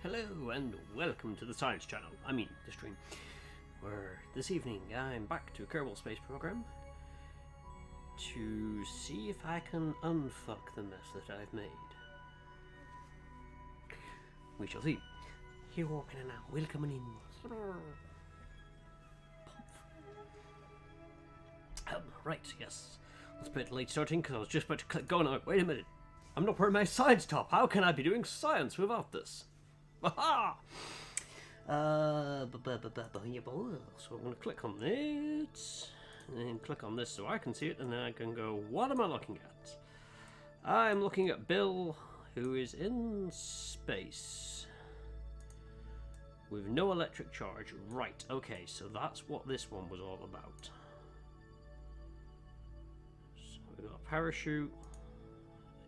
Hello and welcome to the Science Channel, the stream, where this evening I'm back to Kerbal space program to see if I can unfuck the mess that I've made. We shall see. Here walking in now, welcoming in. Right, yes. Let's put late starting because I was just about to click go now. Wait a minute. I'm not wearing my science top. How can I be doing science without this? Aha! So I'm going to click on it, and then click on this so I can see it, and then I can go, what am I looking at? I'm looking at Bill, who is in space with no electric charge. Right, okay, so that's what this one was all about. So we've got a parachute,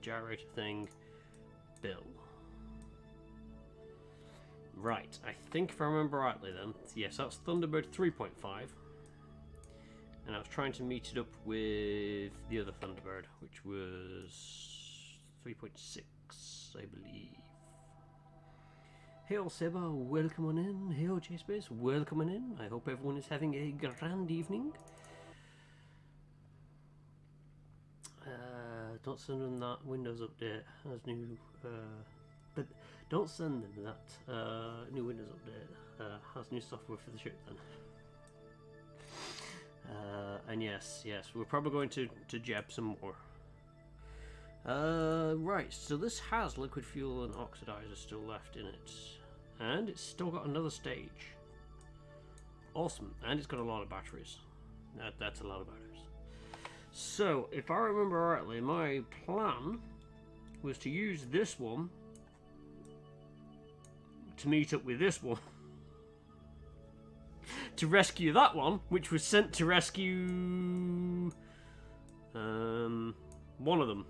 a gyrator thing, Bill. Right, I think if I remember rightly then, yes, that's Thunderbird 3.5. And I was trying to meet it up with the other Thunderbird, which was 3.6, I believe. Hey all Seba, welcome on in. Hey all J-Space, welcome on in. I hope everyone is having a grand evening. Don't send them that Windows update as new... But don't send them that new Windows update has new software for the ship then. And yes, we're probably going to jab some more. Right, so this has liquid fuel and oxidizer still left in it. And it's still got another stage. Awesome, and it's got a lot of batteries. That's a lot of batteries. So, if I remember rightly, my plan was to use this one to meet up with this one to rescue that one, which was sent to rescue one of them.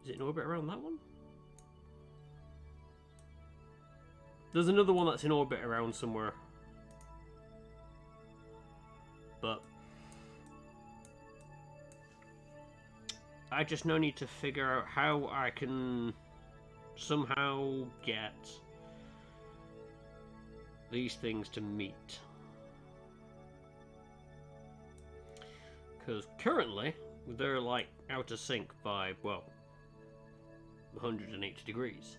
Is it in orbit around that one? There's another one that's in orbit around somewhere, but I just now need to figure out how I can somehow get these things to meet. Because currently, they're like out of sync by, well, 180 degrees.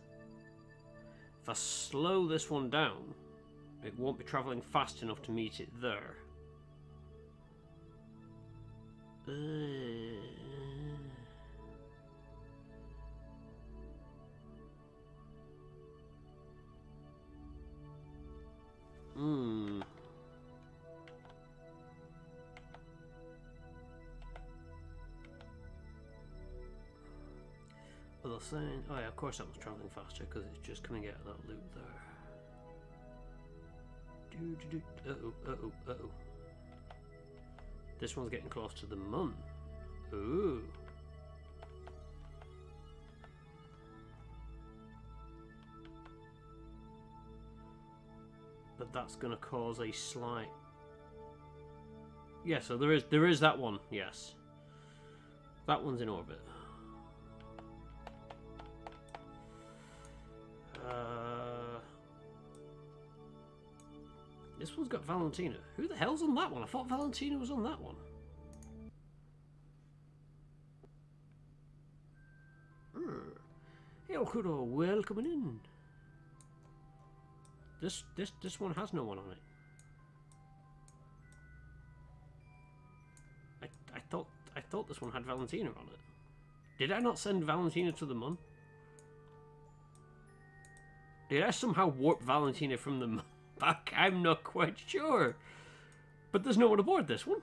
If I slow this one down, it won't be travelling fast enough to meet it there. Well, they're saying, oh yeah, of course that was travelling faster because it's just coming out of that loop there. Uh-oh. This one's getting close to the moon. Ooh. But that's going to cause a slight... Yeah, so there is that one, yes. That one's in orbit. This one's got Valentina. Who the hell's on that one? I thought Valentina was on that one. Hey, Okudo, welcome in. This one has no one on it. I thought this one had Valentina on it. Did I not send Valentina to the moon? Did I somehow warp Valentina from the moon back? I'm not quite sure. But there's no one aboard this one.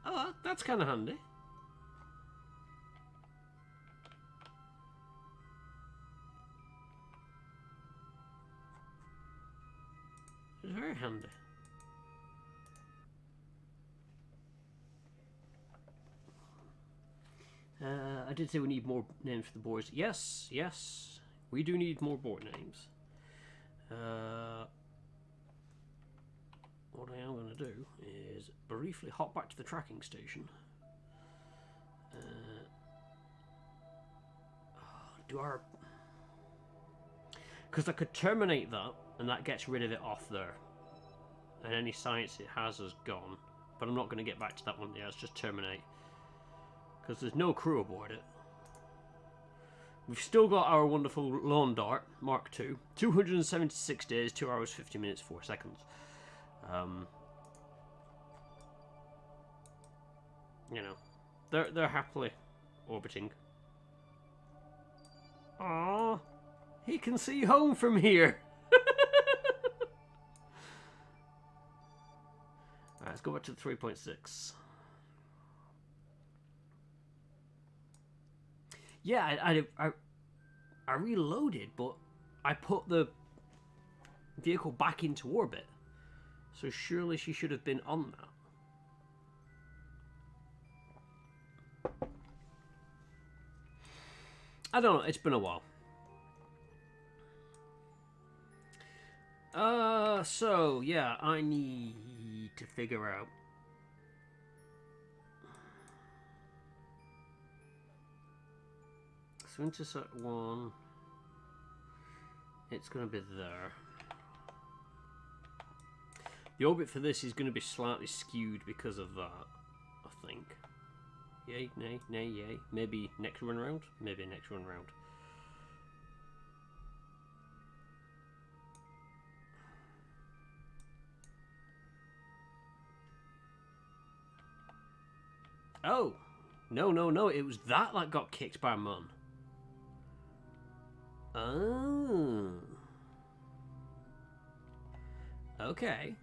Oh, that's kind of handy. It's very handy. I did say we need more names for the boards. Yes, we do need more board names. What what I am going to do is briefly hop back to the tracking station. Do I... Because I could terminate that, and that gets rid of it off there. And any science it has gone. But I'm not going to get back to that one. Yeah, let's just terminate. Because there's no crew aboard it. We've still got our wonderful lawn dart, Mark II. 276 days, 2 hours, 50 minutes, 4 seconds. You know, they're happily orbiting. Aww, he can see home from here. Alright, let's go back to the 3.6. Yeah, I reloaded, but I put the vehicle back into orbit. So surely she should have been on that. I don't know, it's been a while. So, yeah, I need to figure out. So intersect 1, it's going to be there. The orbit for this is going to be slightly skewed because of that, I think. Yay, nay, nay, yay. Maybe next run round? Maybe next run round. Oh! No, no, no, it was that got kicked by Mum. Oh. Okay.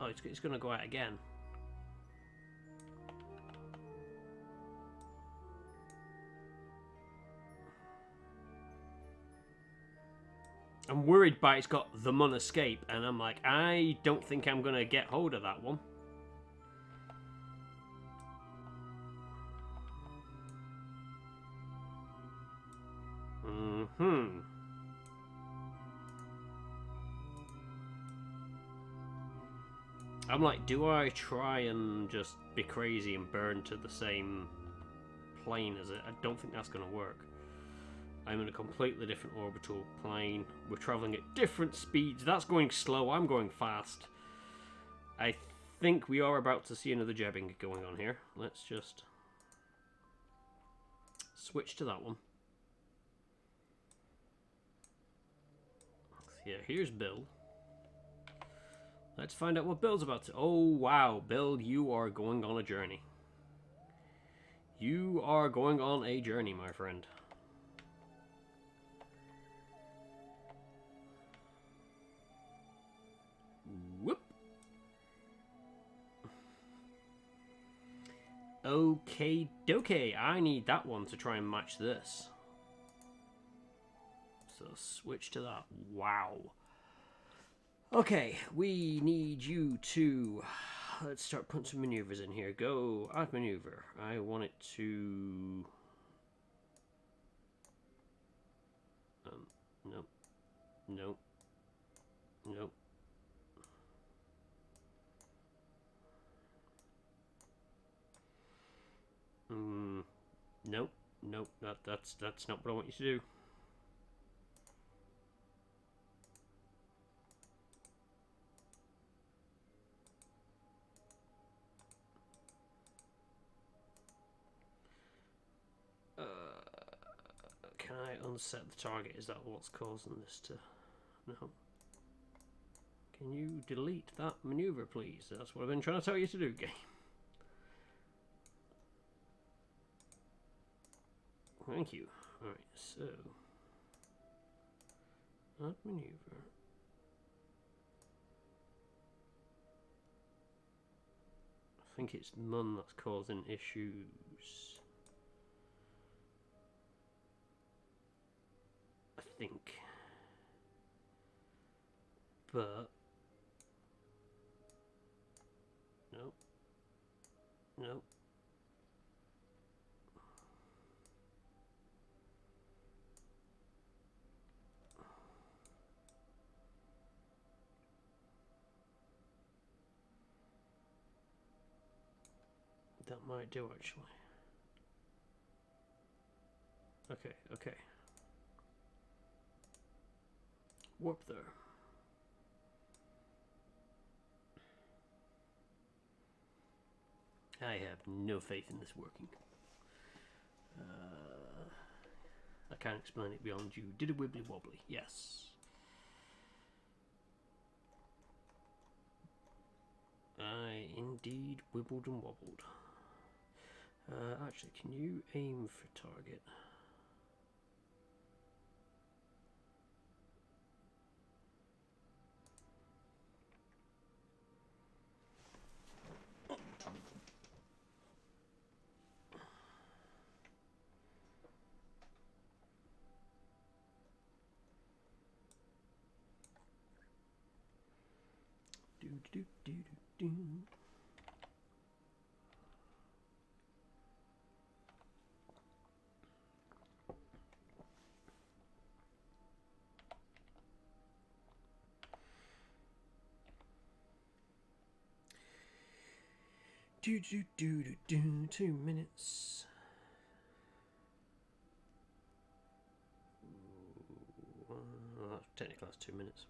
Oh, it's going to go out again. I'm worried by it's got the Mun escape, and I'm like, I don't think I'm going to get hold of that one. I'm like, do I try and just be crazy and burn to the same plane as it? I don't think that's going to work. I'm in a completely different orbital plane. We're traveling at different speeds. That's going slow. I'm going fast. I think we are about to see another jabbing going on here. Let's just switch to that one. Yeah, here's Bill. Let's find out what Bill's about to... Oh, wow. Bill, you are going on a journey. You are going on a journey, my friend. Whoop. Okay, dokie. I need that one to try and match this. So switch to that. Wow. Okay, we need you to... Let's start putting some maneuvers in here. Go, add maneuver. I want it to... Nope. Nope. Nope. Nope. Nope. That's not what I want you to do. Can I unset the target? Is that what's causing this to... No. Can you delete that maneuver, please? That's what I've been trying to tell you to do, game. Thank you. Alright, so... Add maneuver. I think it's Mun that's causing issues. I think. But... Nope. Nope. that might do actually. Okay, okay. Warp there. I have no faith in this working. I can't explain it beyond you. Did a wibbly wobbly, yes. I indeed wibbled and wobbled. Actually, can you aim for target? Do do do do do. Do do do do do. 2 minutes. Well, technically that's 2 minutes.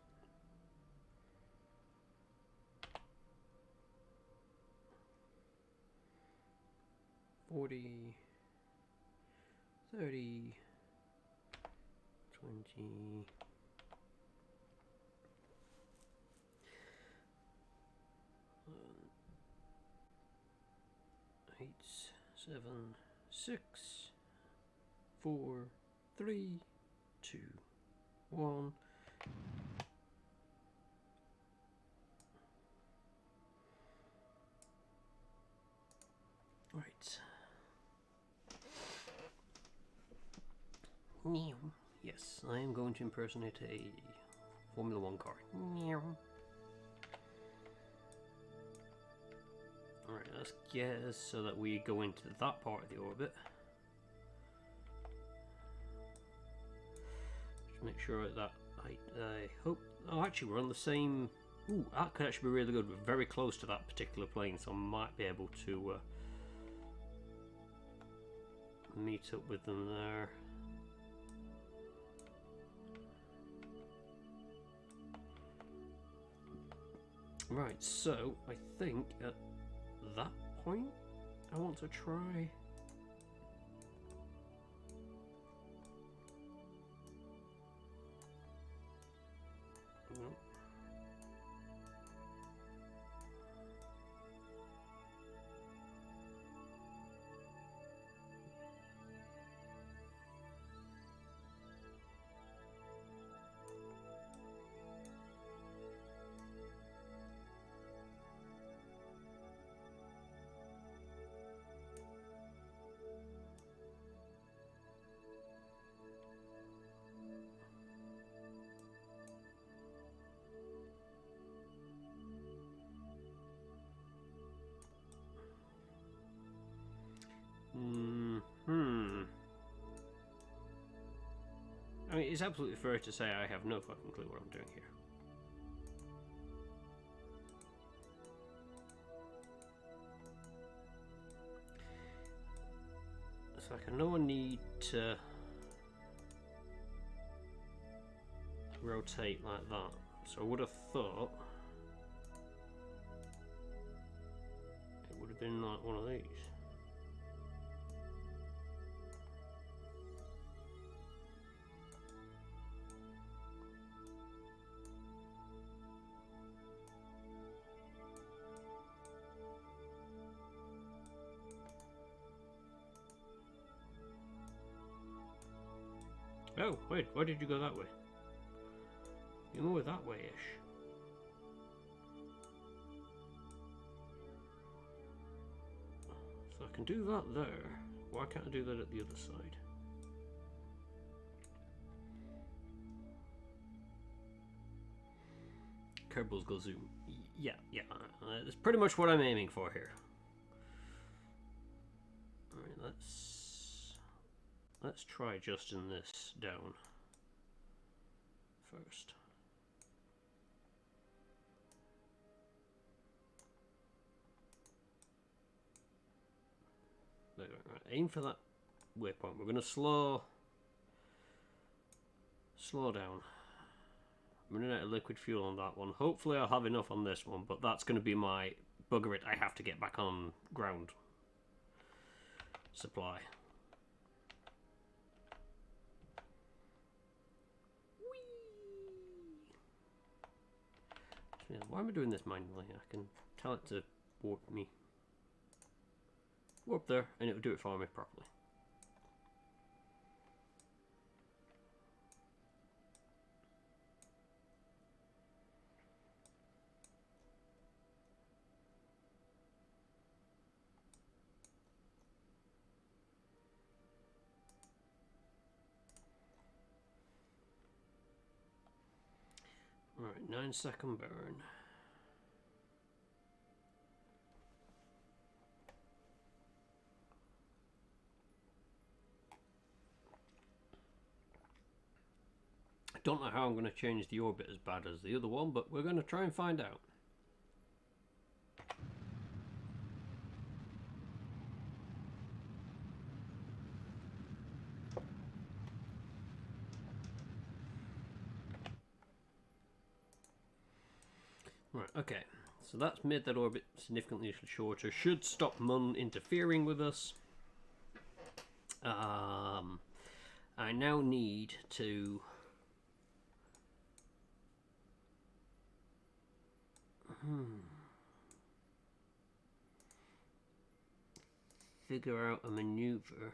$40, $30, $20. 8, 7, 6, 4, 3, 2, 1. Right. Yes, I am going to impersonate a Formula 1 car. Alright, let's guess so that we go into that part of the orbit. Just make sure that I hope... Oh, actually, we're on the same... Ooh, that could actually be really good. We're very close to that particular plane, so I might be able to meet up with them there. Right, so I think at that point I want to try... Nope. I mean, it's absolutely fair to say I have no fucking clue what I'm doing here. It's like I know I need to rotate like that, so I would have thought it would have been like one of these. Oh, wait, why did you go that way? You're more that way-ish. So I can do that there. Why can't I do that at the other side? Kerbal's go zoom. Yeah. That's pretty much what I'm aiming for here. Alright, let's try adjusting this down first. Right, aim for that waypoint. We're going to slow down. I'm running out of liquid fuel on that one. Hopefully I'll have enough on this one, but that's going to be my bugger it. I have to get back on ground supply. Whee! Why am I doing this manually? I can tell it to warp me. Warp there, and it'll do it for me properly. Alright, 9-second burn. I don't know how I'm going to change the orbit as bad as the other one, but we're going to try and find out. Right, okay, so that's made that orbit significantly shorter. Should stop Mun interfering with us. I now need to figure out a maneuver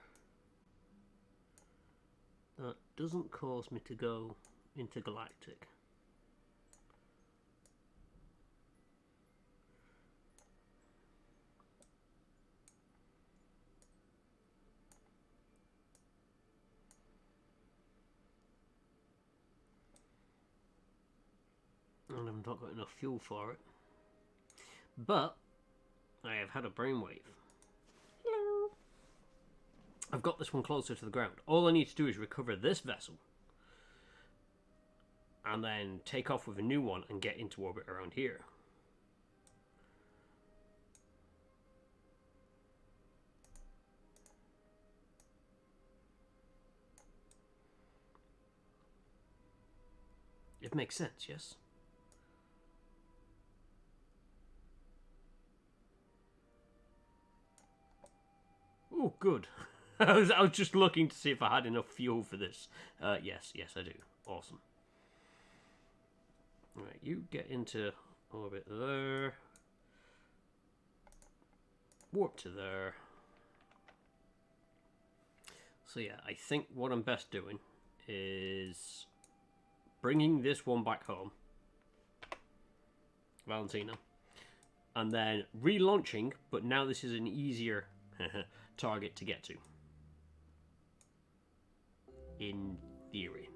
that doesn't cause me to go intergalactic. And I've not got enough fuel for it. But I have had a brainwave. Hello. I've got this one closer to the ground. All I need to do is recover this vessel and then take off with a new one and get into orbit around here. It makes sense, yes? Oh, good. I was just looking to see if I had enough fuel for this. Yes, I do. Awesome. Alright, you get into orbit there. Warp to there. So yeah, I think what I'm best doing is bringing this one back home, Valentina, and then relaunching, but now this is an easier target to get to. In theory.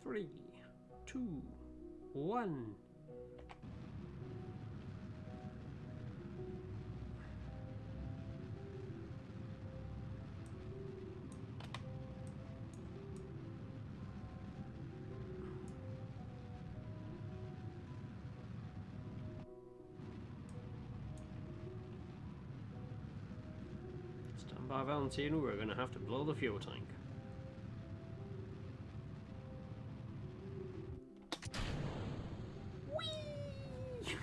Three, 2, 1. Stand by, Valentina, we're going to have to blow the fuel tank. Whee!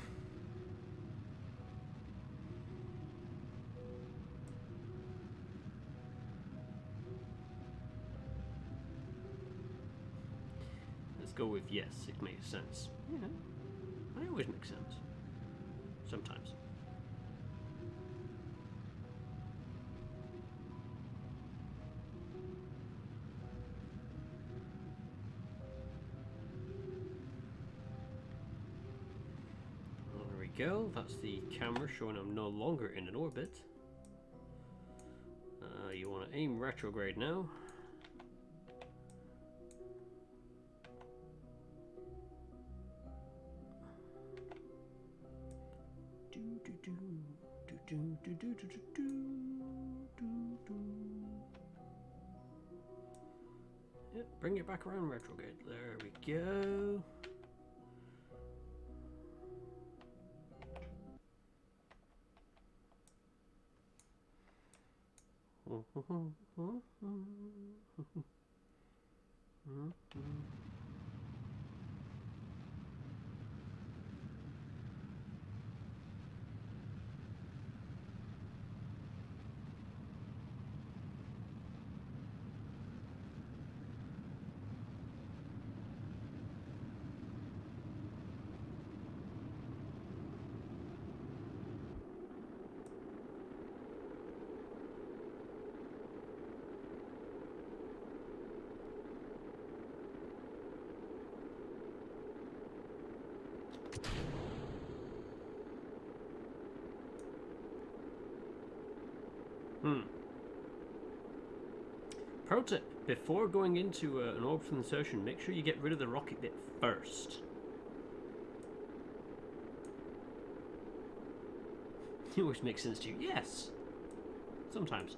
Let's go with yes, it makes sense. Yeah, I always make sense. Sometimes. Go. That's the camera showing I'm no longer in an orbit. You want to aim retrograde now. Yep, bring it back around retrograde. There we go. Pro tip, before going into an orbital insertion, make sure you get rid of the rocket bit first. Which makes sense to you. Yes. Sometimes.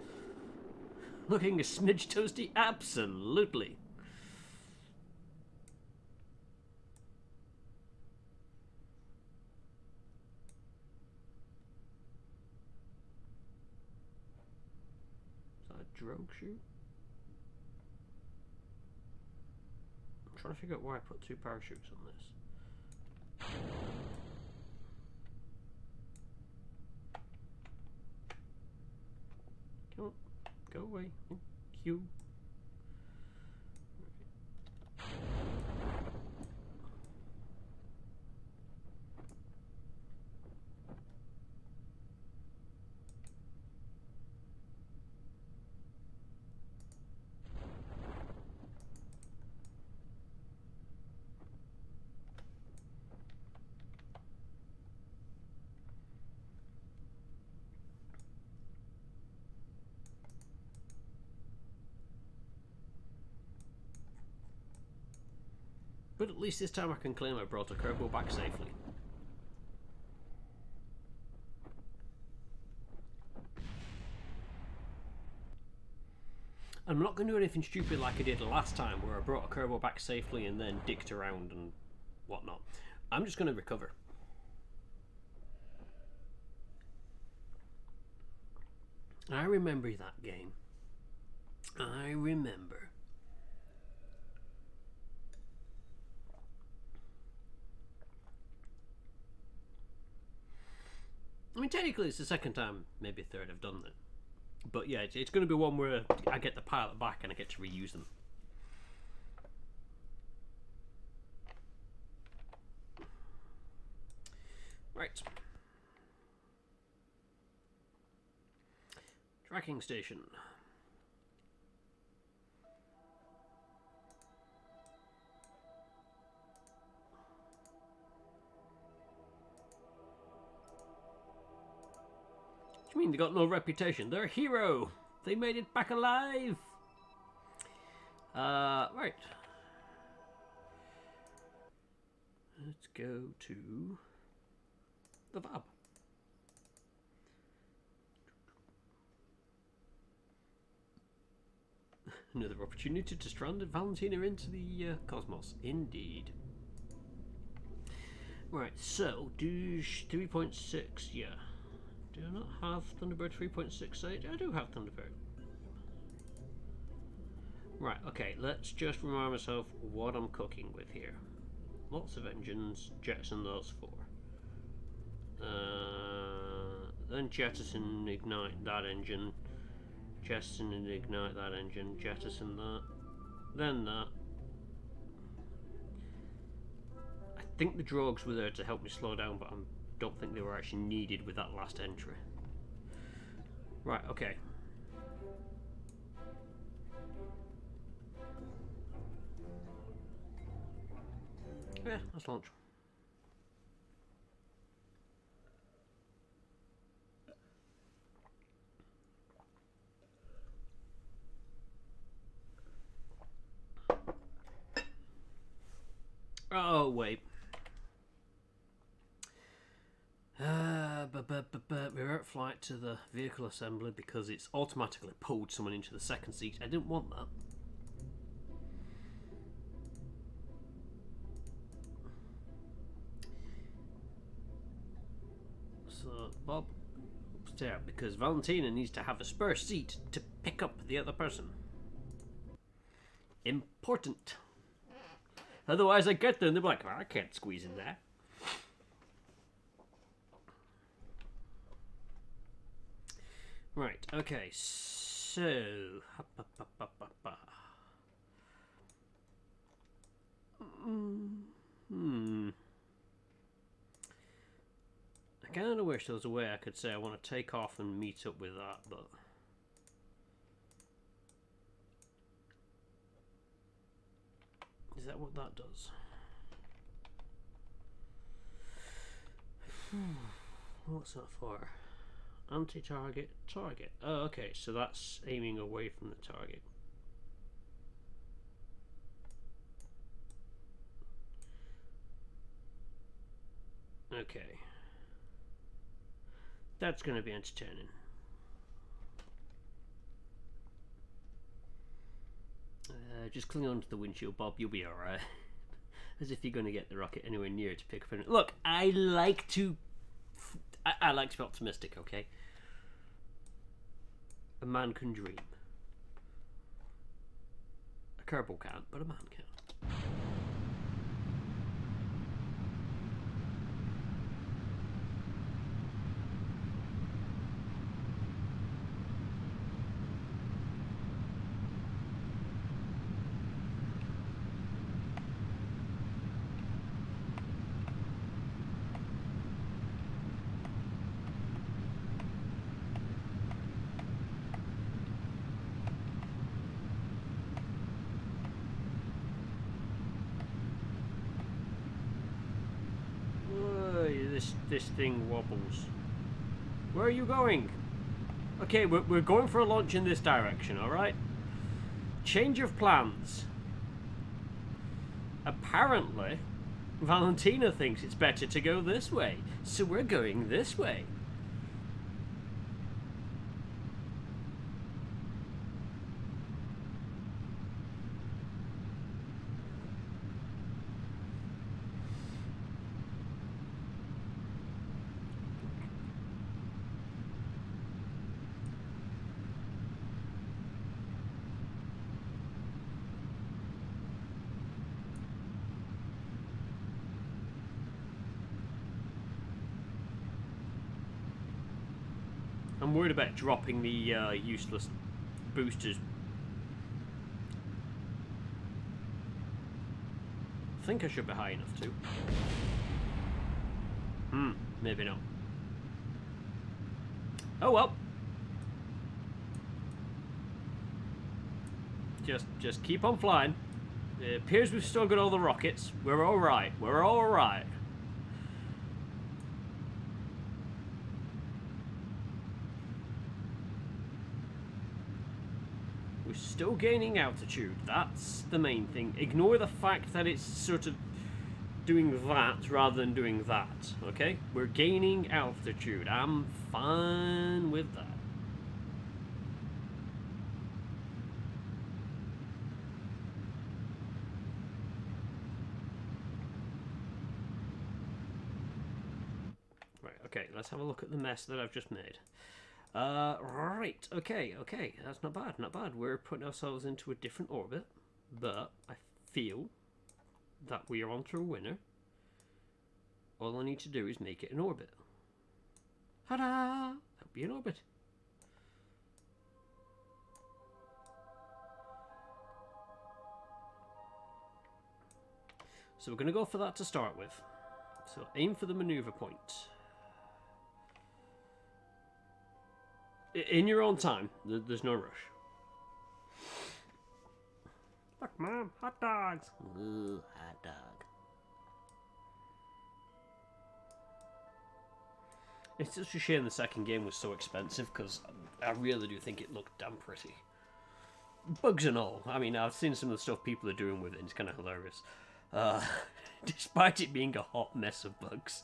Looking a smidge toasty? Absolutely. Is that a drogue chute? I'm trying to figure out why I put 2 parachutes on this. Come on, go away. Thank you. But at least this time I can claim I brought a Kerbal back safely. I'm not going to do anything stupid like I did last time, where I brought a Kerbal back safely and then dicked around and whatnot. I'm just going to recover. I remember that game. I remember. I mean, technically it's the second time, maybe third, I've done that. But yeah, it's going to be one where I get the pilot back and I get to reuse them. Right. Tracking station. What do you mean they got no reputation? They're a hero! They made it back alive! Right. Let's go to the VAB. Another opportunity to strand Valentina into the cosmos. Indeed. Right, so, do 3.6, yeah. Do I not have Thunderbird 3.68? I do have Thunderbird. Right, okay, let's just remind myself what I'm cooking with here. Lots of engines, jettison those 4. Then jettison, ignite that engine. Jettison and ignite that engine, jettison that. Then that. I think the drogues were there to help me slow down, but I don't think they were actually needed with that last entry. Right, okay. Yeah, let's launch. Oh, wait. Revert flight to the vehicle assembly because it's automatically pulled someone into the second seat. I didn't want that. So, Bob, it out because Valentina needs to have a spare seat to pick up the other person. Important. Otherwise, I get there and they're like, oh, I can't squeeze in there. Right, okay, so... I kind of wish there was a way I could say I want to take off and meet up with that, but... Is that what that does? What's that for? Anti-target, target. Oh, okay, so that's aiming away from the target. Okay. That's going to be entertaining. Just cling on to the windshield, Bob. You'll be alright. As if you're going to get the rocket anywhere near to pick up an... Look, I like to be optimistic, okay? A man can dream. A Kerbal can't, but a man can. This thing wobbles. Where are you going? Okay, we're going for a launch in this direction, alright? Change of plans. Apparently, Valentina thinks it's better to go this way, so we're going this way. I'm worried about dropping the useless boosters. I think I should be high enough too. Maybe not. Oh well. Just keep on flying. It appears we've still got all the rockets. We're alright. We're alright. We're still gaining altitude. That's the main thing. Ignore the fact that it's sort of doing that rather than doing that. Okay? We're gaining altitude. I'm fine with that. Right, okay, let's have a look at the mess that I've just made. Right, okay, that's not bad, not bad. We're putting ourselves into a different orbit, but I feel that we are onto a winner. All I need to do is make it an orbit. Ta-da! That'll be an orbit. So we're going to go for that to start with. So aim for the maneuver point. In your own time. There's no rush. Look, Mom, hot dogs. Ooh, hot dog. It's such a shame the second game was so expensive because I really do think it looked damn pretty. Bugs and all. I mean, I've seen some of the stuff people are doing with it and it's kind of hilarious. Despite it being a hot mess of bugs.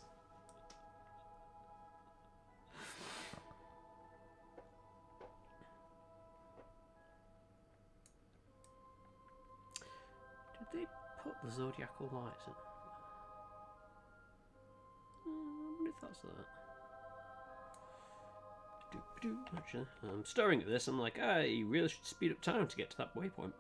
Did they put the zodiacal lights in? I wonder if that's that. Actually, I'm staring at this. I'm like, I really should speed up time to get to that waypoint.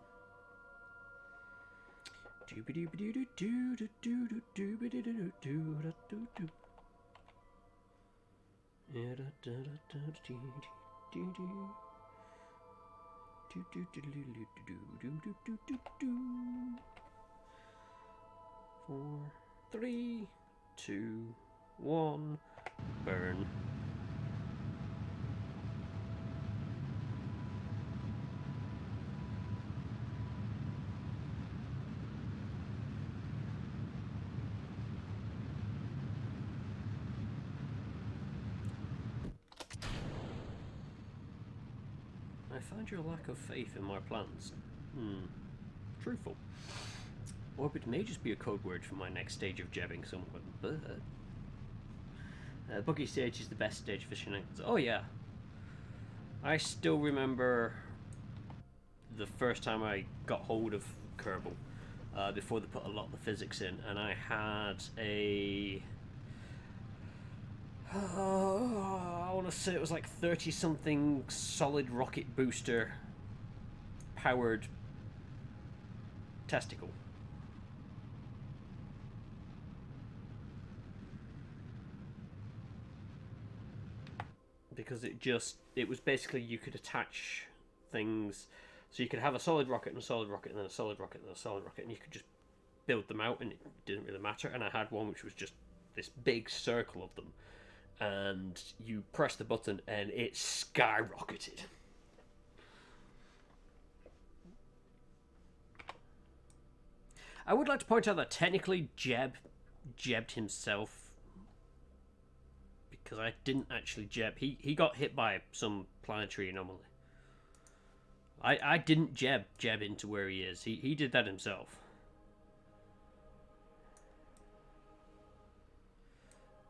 Four, 3, 2, 1, burn. I find your lack of faith in my plans. Truthful. Orbit may just be a code word for my next stage of jabbing someone, but... Buggy stage is the best stage for shenanigans. Oh yeah. I still remember the first time I got hold of Kerbal, before they put a lot of the physics in, and I had a... I want to say it was like 30-something solid rocket booster powered testicle. Because it was basically you could attach things, so you could have a solid rocket and a solid rocket and then a solid rocket and then a solid rocket, and you could just build them out and it didn't really matter. And I had one which was just this big circle of them, and you press the button and it skyrocketed. I would like to point out that technically jabbed himself, because I didn't actually jab. He got hit by some planetary anomaly. I didn't jab into where he is. He did that himself.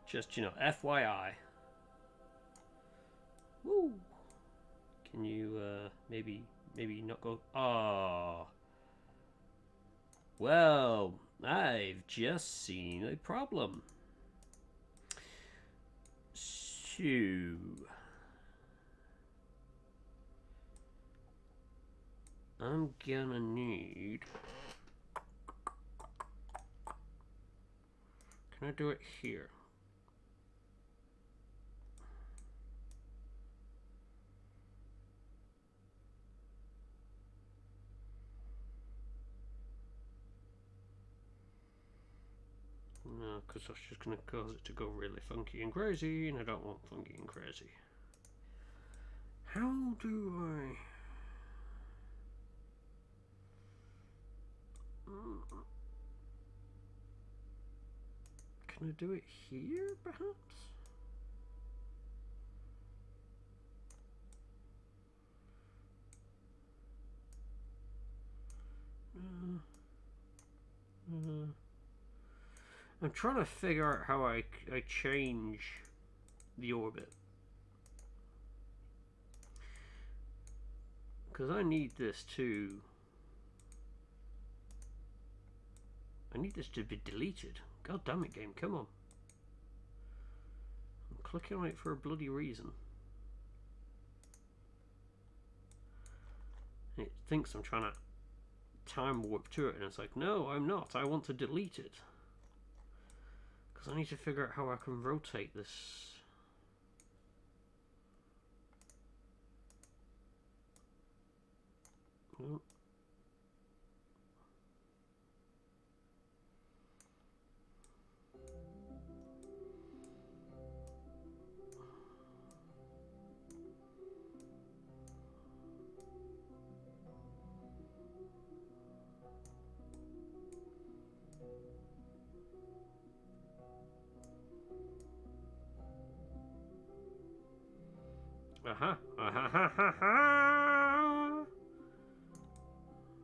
Just, FYI. Woo! Can you, maybe not go... Oh. Well, I've just seen a problem. So... I'm gonna need... Can I do it here? No, because that's just going to cause it to go really funky and crazy, and I don't want funky and crazy. How do I... Can I do it here, perhaps? I'm trying to figure out how I change the orbit. Because I need this to... I need this to be deleted. God damn it, game, come on. I'm clicking on it for a bloody reason. It thinks I'm trying to time warp to it, and it's like, no, I'm not. I want to delete it. Because I need to figure out how I can rotate this. Oh.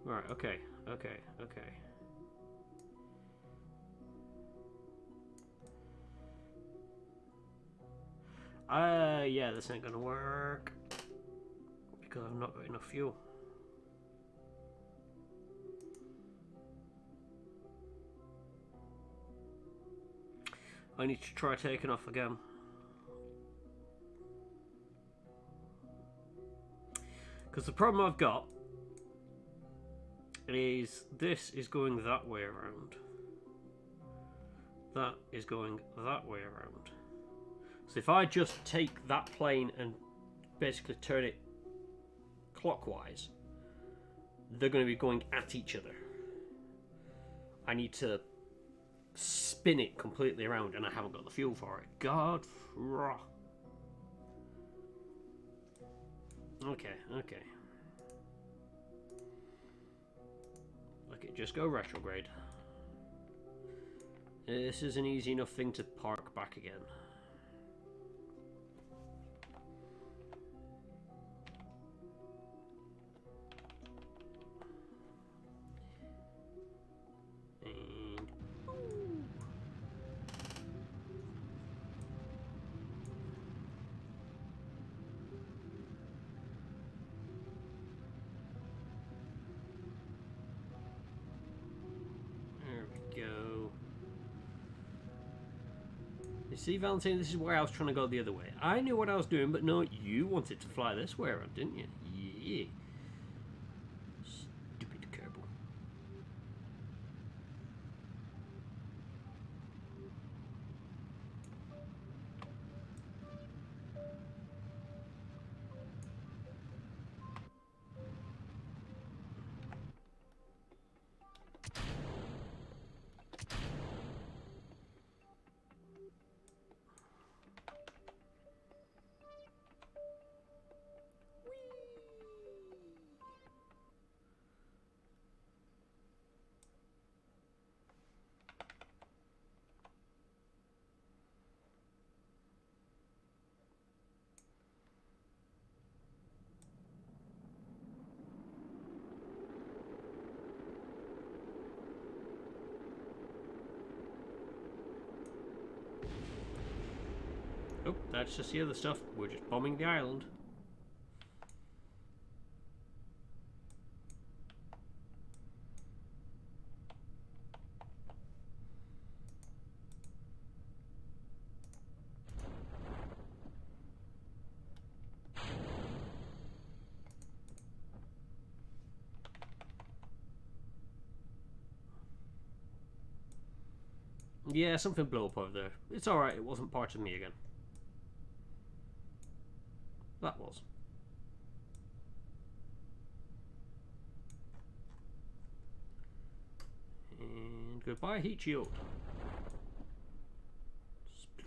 Right, okay. Yeah, this ain't gonna work. Because I've not got enough fuel. I need to try taking off again. Because the problem I've got is this is going that way around. That is going that way around. So if I just take that plane and basically turn it clockwise, they're going to be going at each other. I need to spin it completely around, and I haven't got the fuel for it. God. Okay. Look, it just go retrograde. This is an easy enough thing to park back again. You see, Valentine, this is where I was trying to go the other way. I knew what I was doing, but no, you wanted to fly this way around, didn't you? Yeah. Stupid Kerbal. Oh, that's just the other stuff. We're just bombing the island. Yeah, something blew up over there. It's alright, it wasn't part of me again. That was. And goodbye, heat shield. Sploosh.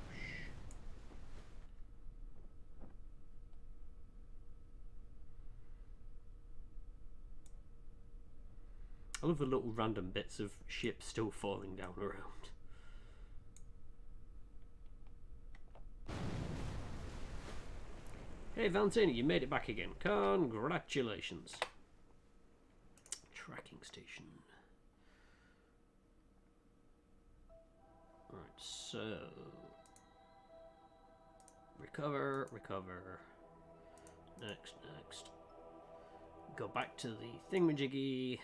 I love the little random bits of ships still falling down around. Hey Valentina, you made it back again. Congratulations. Tracking station. Right, so recover. Next. Go back to the thingamajiggy.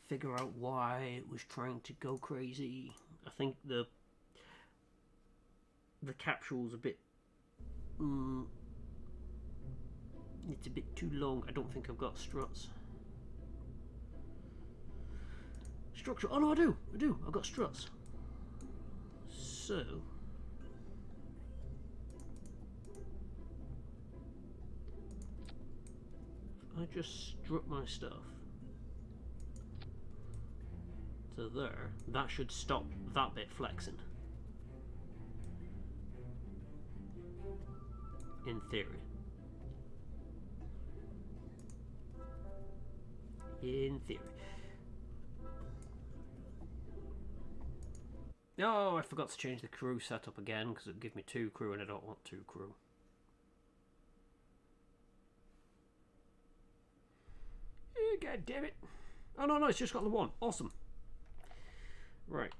Figure out why it was trying to go crazy. I think the capsule's a bit. It's a bit too long. I don't think I've got struts. Structure. Oh no, I do. I've got struts. So I just strut my stuff to there. That should stop that bit flexing. In theory. Oh, I forgot to change the crew setup again because it'll give me 2 crew and I don't want 2 crew. God damn it. Oh no, it's just got the 1. Awesome. Right.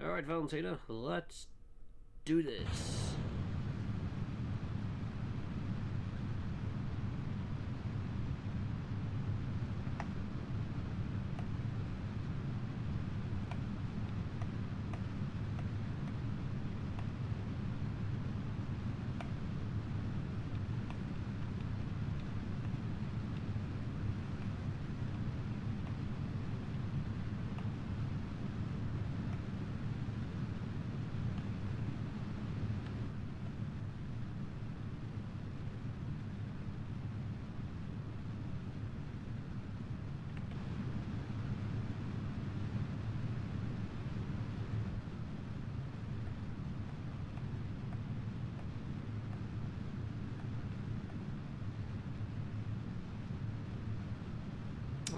Alright, Valentina, let's do this.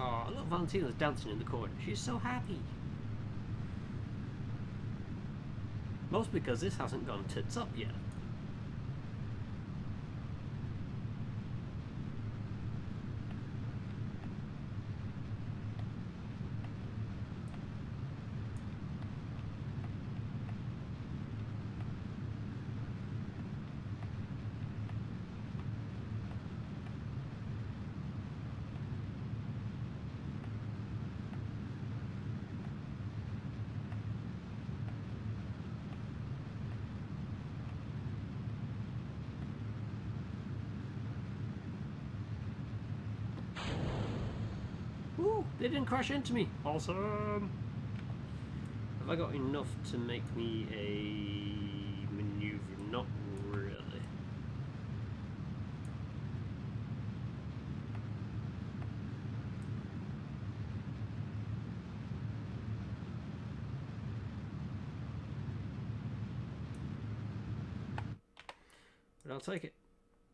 Oh, look, Valentina's dancing in the corner. She's so happy. Mostly because this hasn't gone tits up yet. Ooh, they didn't crash into me. Awesome. Have I got enough to make me a maneuver? Not really. But I'll take it.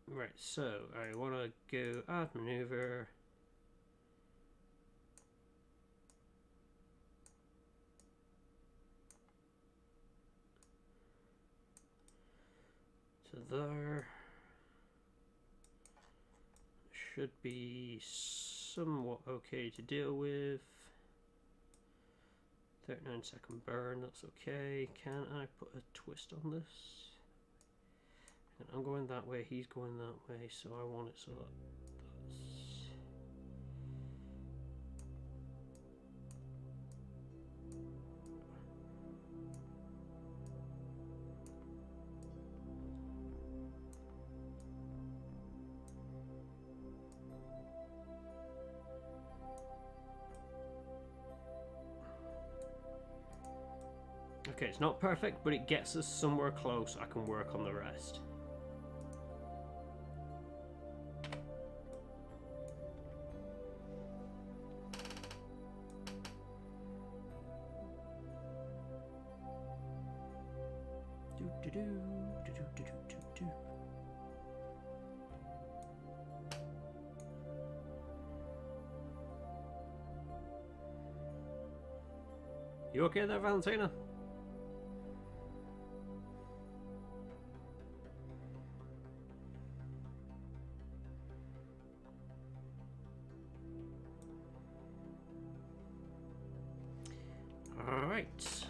Right, so I want to go add maneuver. There should be somewhat okay to deal with. 39-second burn, that's okay. Can I put a twist on this? And I'm going that way, he's going that way, so I want it so that that's... Okay, it's not perfect, but it gets us somewhere close. I can work on the rest. You okay there, Valentina? Alright.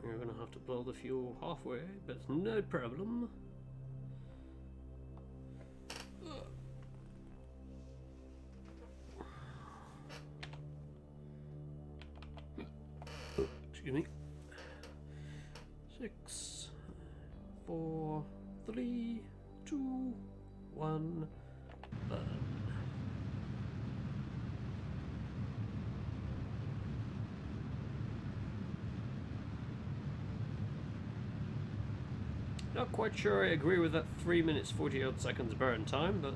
We're gonna have to blow the fuel halfway, but it's no problem. Excuse me. 6, 4, 3, 2, 1, burn. Not quite sure I agree with that 3 minutes 40 odd seconds burn time, but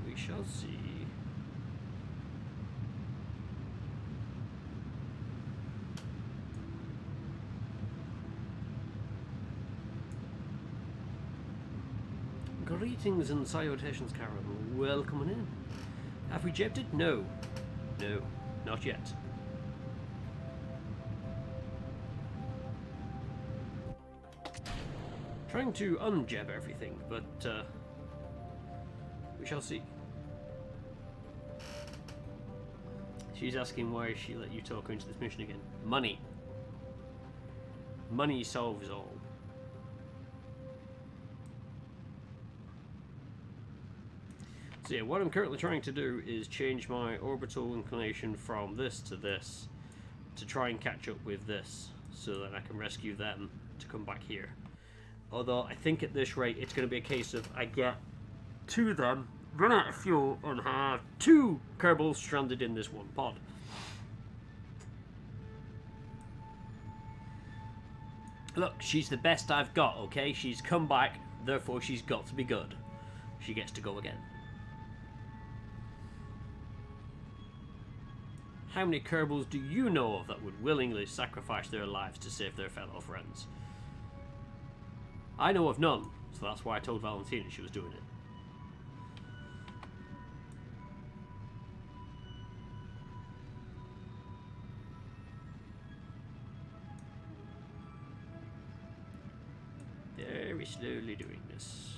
we shall see. Greetings and salutations, Karen. Welcome in. Have we jabbed it? No. No, not yet. Trying to unjab everything, but we shall see. She's asking why she let you talk her into this mission again. Money. Money solves all. So yeah, what I'm currently trying to do is change my orbital inclination from this to try and catch up with this, so that I can rescue them to come back here. Although I think at this rate it's going to be a case of I get to them, run out of fuel, and have 2 Kerbals stranded in this one pod. Look, she's the best I've got, okay? She's come back, therefore she's got to be good. She gets to go again. How many Kerbals do you know of that would willingly sacrifice their lives to save their fellow friends? I know of none, So that's why I told Valentina she was doing it. Very slowly doing this.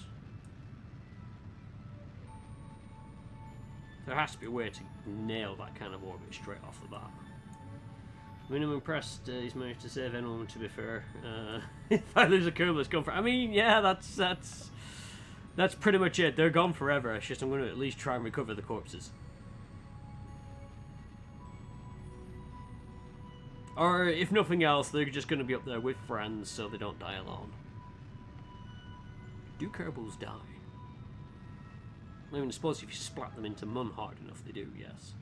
There has to be a way to nail that kind of orbit straight off the bat. I mean, I'm impressed he's managed to save anyone, to be fair. If I lose a Kerbal, it's gone for... I mean, yeah, that's pretty much it. They're gone forever. It's just I'm going to at least try and recover the corpses. Or, if nothing else, they're just going to be up there with friends so they don't die alone. Do Kerbals die? I mean, I suppose if you splat them into mum hard enough, they do, yes.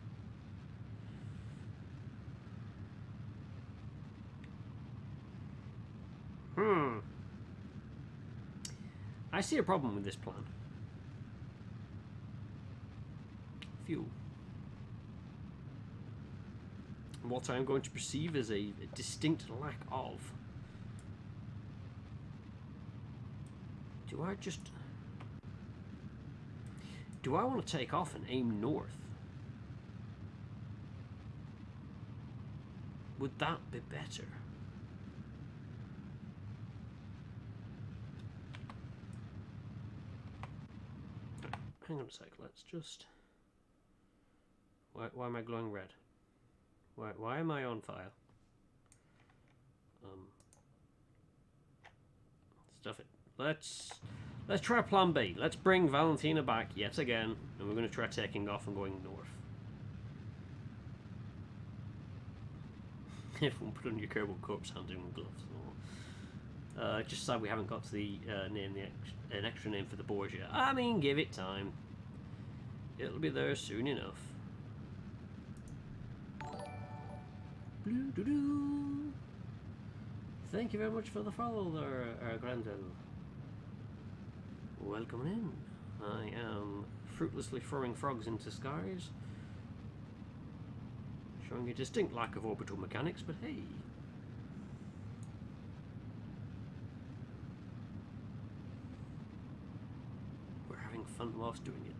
I see a problem with this plan. Fuel. What I am going to perceive as a distinct lack of. Do I want to take off and aim north? Would that be better? Hang on a sec, let's just... Why am I glowing red? Why am I on fire? Stuff it. Let's try plan B. Let's bring Valentina back yet again, and we're going to try taking off and going north. Everyone put on your Kerbal corpse handling gloves. Oh. Just sad we haven't got to the an extra name for the board yet. I mean, give it time. It'll be there soon enough. Thank you very much for the follow there, Grendel. Welcome in. I am fruitlessly throwing frogs into skies, showing a distinct lack of orbital mechanics, but hey. We're having fun whilst doing it.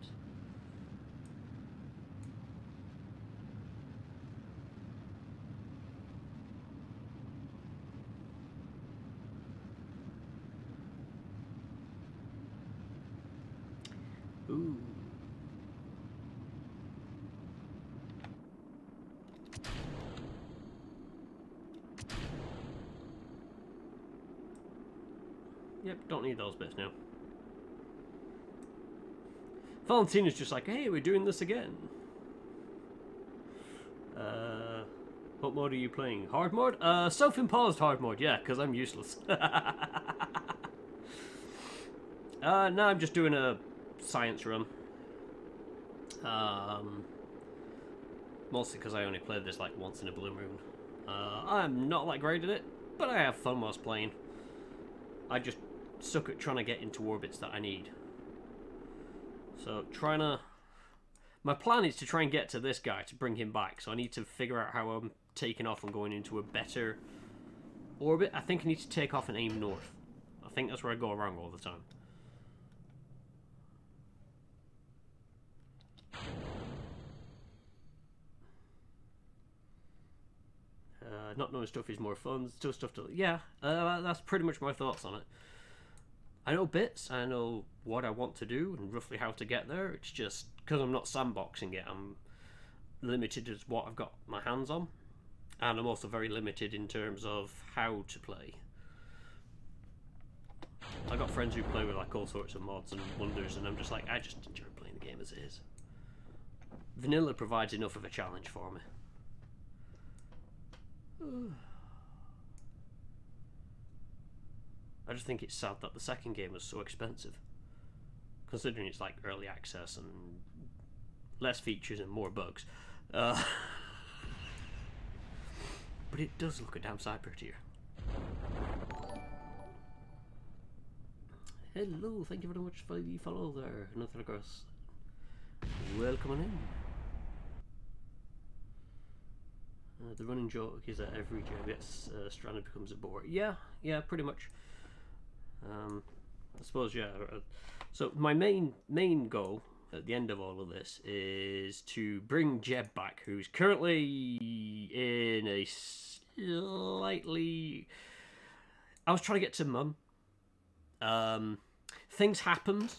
Ooh. Yep, don't need those bits now. Valentina's just like, hey, we're doing this again. What mode are you playing? Hard mode? Self-imposed hard mode, yeah, because I'm useless. No, I'm just doing a science run. Mostly because I only played this like once in a blue moon. I'm not that great at it, but I have fun whilst playing. I just suck at trying to get into orbits that I need. So my plan is to try and get to this guy to bring him back, so I need to figure out how I'm taking off and going into a better orbit. I think I need to take off and aim north. I think that's where I go wrong all the time. Not knowing stuff is more fun. Still stuff to... Yeah, that's pretty much my thoughts on it. I know bits, I know what I want to do and roughly how to get there. It's just because I'm not sandboxing it, I'm limited as what I've got my hands on. And I'm also very limited in terms of how to play. I got friends who play with like all sorts of mods and wonders, and I'm just like, I just enjoy playing the game as it is. Vanilla provides enough of a challenge for me. I just think it's sad that the second game was so expensive, considering it's like early access and less features and more bugs. But it does look a damn sight prettier. Hello, thank you very much for the follow there, Nothing Across. Welcome on in. The running joke is that every game gets stranded becomes a bore. Yeah, pretty much. I suppose, yeah. So my main goal at the end of all of this is to bring Jeb back, who's currently in a slightly. I was trying to get to Mum. Things happened.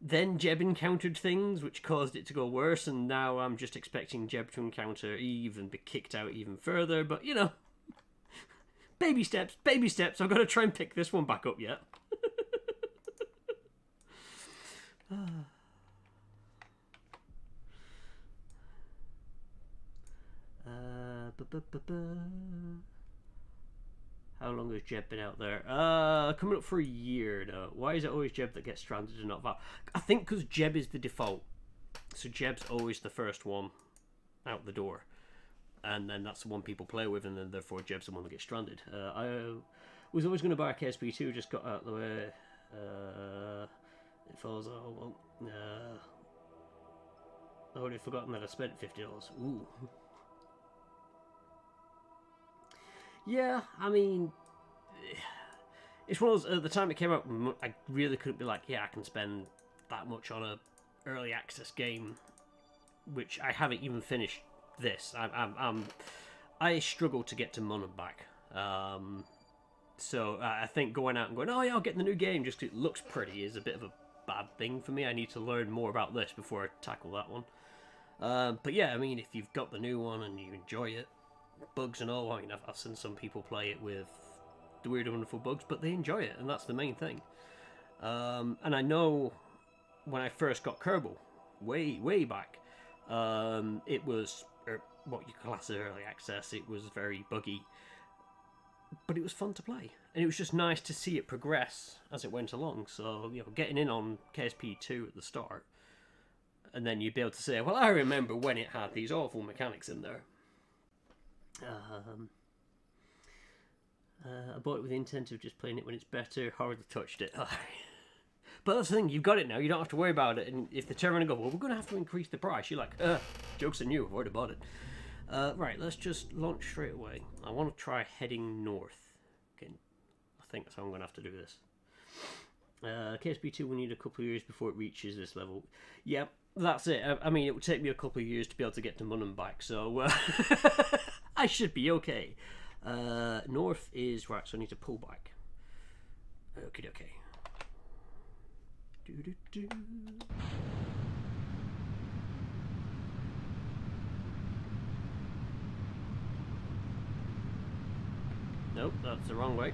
Then Jeb encountered things which caused it to go worse, and now I'm just expecting Jeb to encounter Eve and be kicked out even further. But you know, baby steps, baby steps. I've got to try and pick this one back up yet. How long has Jeb been out there? Coming up for a year now. Why is it always Jeb that gets stranded and not Val? I think because Jeb is the default. So Jeb's always the first one out the door. And then that's the one people play with, and then therefore Jeb's the one that gets stranded. I was always going to buy a KSP 2, just got out of the way. It falls out. I already forgotten that I spent $50. Ooh. Yeah, I mean, it's one of those, at the time it came out, I really couldn't be like, yeah, I can spend that much on a early access game, which I haven't even finished this. I struggle to get to Mun and back. So I think going out and going, oh yeah, I'll get the new game just 'cause it looks pretty is a bit of a bad thing for me. I need to learn more about this before I tackle that one. But yeah, I mean, if you've got the new one and you enjoy it, bugs and all, I mean, I've seen some people play it with the weird and wonderful bugs, but they enjoy it, and that's the main thing. And I know when I first got Kerbal, way back, it was what you class as early access. It was very buggy, but it was fun to play, and it was just nice to see it progress as it went along. So, you know, getting in on KSP 2 at the start, and then you'd be able to say, well, I remember when it had these awful mechanics in there. I bought it with the intent of just playing it when it's better. Hardly touched it. But that's the thing, you've got it now, you don't have to worry about it. And if they turn around and go, well, we're going to have to increase the price, you're like, joke's on you, I've already bought it. Right, let's just launch straight away. I want to try heading north. Okay, I think that's how I'm going to have to do this. KSP 2 will need a couple of years before it reaches this level. Yep, that's it. I mean, it would take me a couple of years to be able to get to Mun and back, so I should be okay. North is right, so I need to pull back. Okay. Nope, that's the wrong way.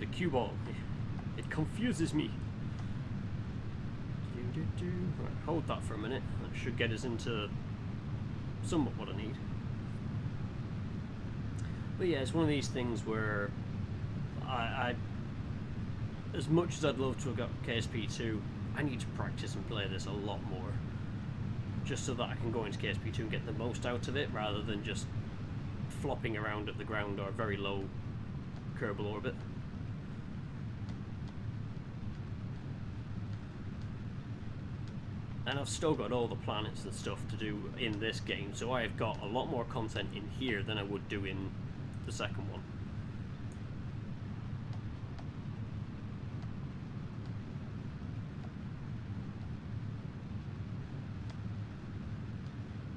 The cue ball. It confuses me. Right, hold that for a minute. That should get us into somewhat what I need. But yeah, it's one of these things where I as much as I'd love to have got KSP 2, I need to practice and play this a lot more, just so that I can go into KSP 2 and get the most out of it, rather than just flopping around at the ground or very low Kerbal orbit. And I've still got all the planets and stuff to do in this game, so I've got a lot more content in here than I would do in the second one.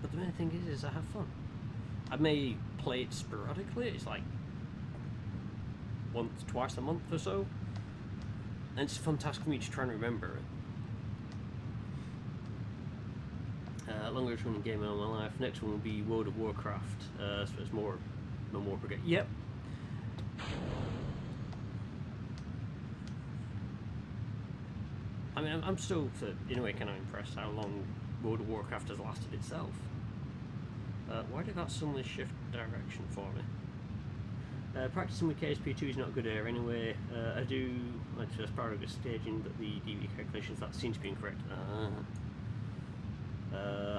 But the main thing is I have fun. I may play it sporadically, it's like once, twice a month or so, and it's a fun task for me to try and remember it. Longest running game in all my life. Next one will be World of Warcraft. So it's more progress. Yep. I mean, I'm still, in a way, kind of impressed how long World of Warcraft has lasted itself. Why did that suddenly shift direction for me? Practicing with KSP2 is not a good air anyway. I do like asparagus staging, but the DV calculations that seem to be incorrect.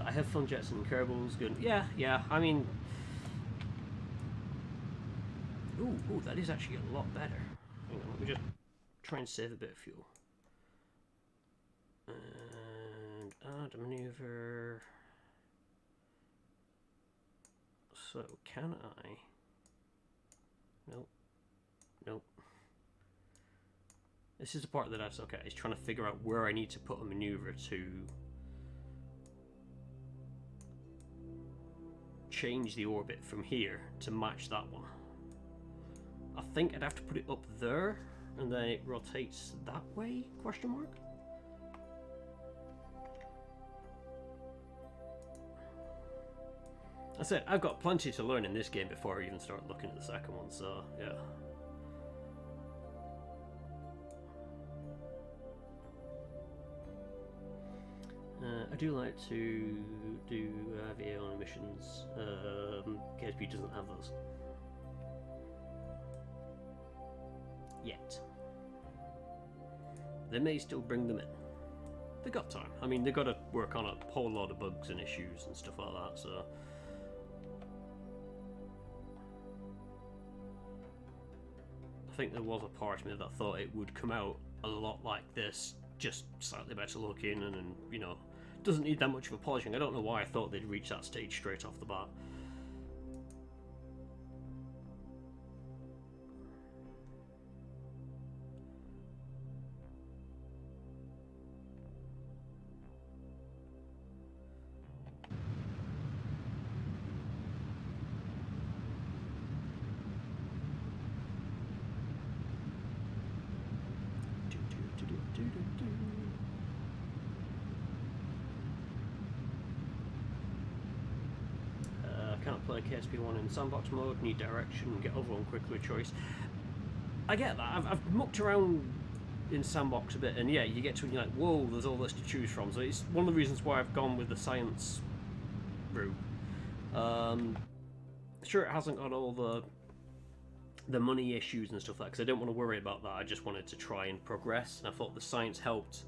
I have fun jets and Kerbals. Good. Yeah. I mean, ooh, that is actually a lot better. Hang on, let me just try and save a bit of fuel. And add a maneuver. So, can I... Nope. Nope. This is the part that that's okay. It's trying to figure out where I need to put a maneuver to change the orbit from here to match that one. I think I'd have to put it up there, and then it rotates that way? Question mark? I said, I've got plenty to learn in this game before I even start looking at the second one, so yeah. I do like to do VA missions. KSP doesn't have those. Yet. They may still bring them in. They got time. I mean, they've got to work on a whole lot of bugs and issues and stuff like that, so... I think there was a part of me that thought it would come out a lot like this, just slightly better looking and you know, doesn't need that much of a polishing. I don't know why I thought they'd reach that stage straight off the bat. Can't play KSP 1 in sandbox mode, need direction, get over one quickly choice. I get that. I've mucked around in sandbox a bit, and yeah, you get to when you're like, whoa, there's all this to choose from. So it's one of the reasons why I've gone with the science route. Sure, it hasn't got all the money issues and stuff like that, because I didn't want to worry about that. I just wanted to try and progress, and I thought the science helped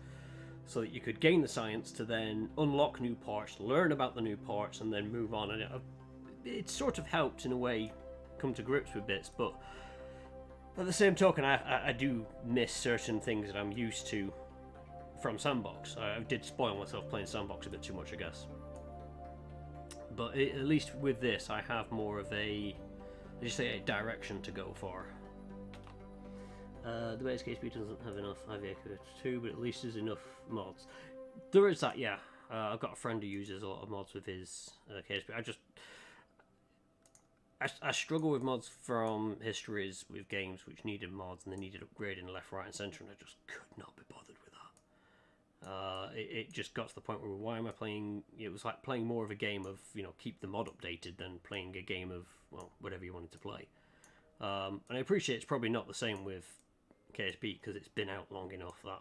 so that you could gain the science to then unlock new parts, learn about the new parts, and then move on. And it sort of helped in a way come to grips with bits, but at the same token, I do miss certain things that I'm used to from sandbox. I did spoil myself playing sandbox a bit too much, I guess. But at least with this, I have more of a, let's just say, a direction to go for. The base KSP doesn't have enough IVA 2, but at least there's enough mods. There is that, yeah. I've got a friend who uses a lot of mods with his KSP. I struggle with mods from histories with games which needed mods and they needed upgrading left, right, and centre, and I just could not be bothered with that. It just got to the point where, why am I playing? It was like playing more of a game of, you know, keep the mod updated than playing a game of, well, whatever you wanted to play. And I appreciate it's probably not the same with KSP because it's been out long enough that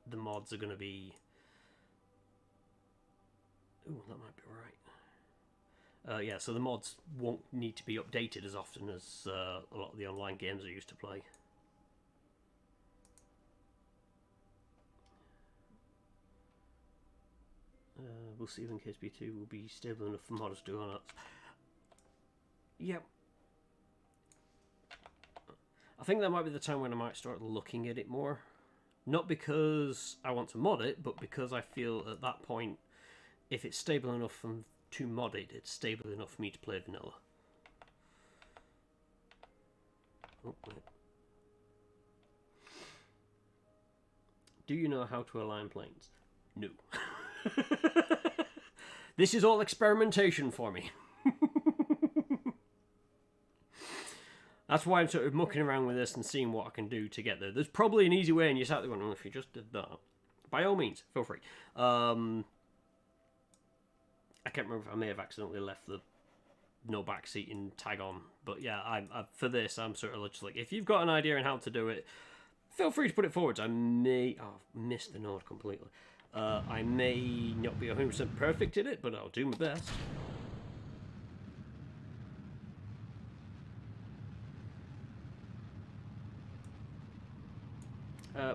the mods are going to be. Ooh, that might be right. Yeah, so the mods won't need to be updated as often as a lot of the online games I used to play. We'll see when KSP 2 will be stable enough for modders to do on it. Yep. I think that might be the time when I might start looking at it more. Not because I want to mod it, but because I feel at that point, if it's stable enough to mod it, it's stable enough for me to play vanilla. Oh, wait. Do you know how to align planes? No. This is all experimentation for me. That's why I'm sort of mucking around with this and seeing what I can do to get there. There's probably an easy way, and you're sat there going, well, if you just did that, by all means, feel free. I can't remember if I may have accidentally left the no backseating tag on, but yeah, for this, I'm sort of just like, if you've got an idea on how to do it, feel free to put it forward. I may... Oh, I've missed the node completely. I may not be 100% perfect at it, but I'll do my best.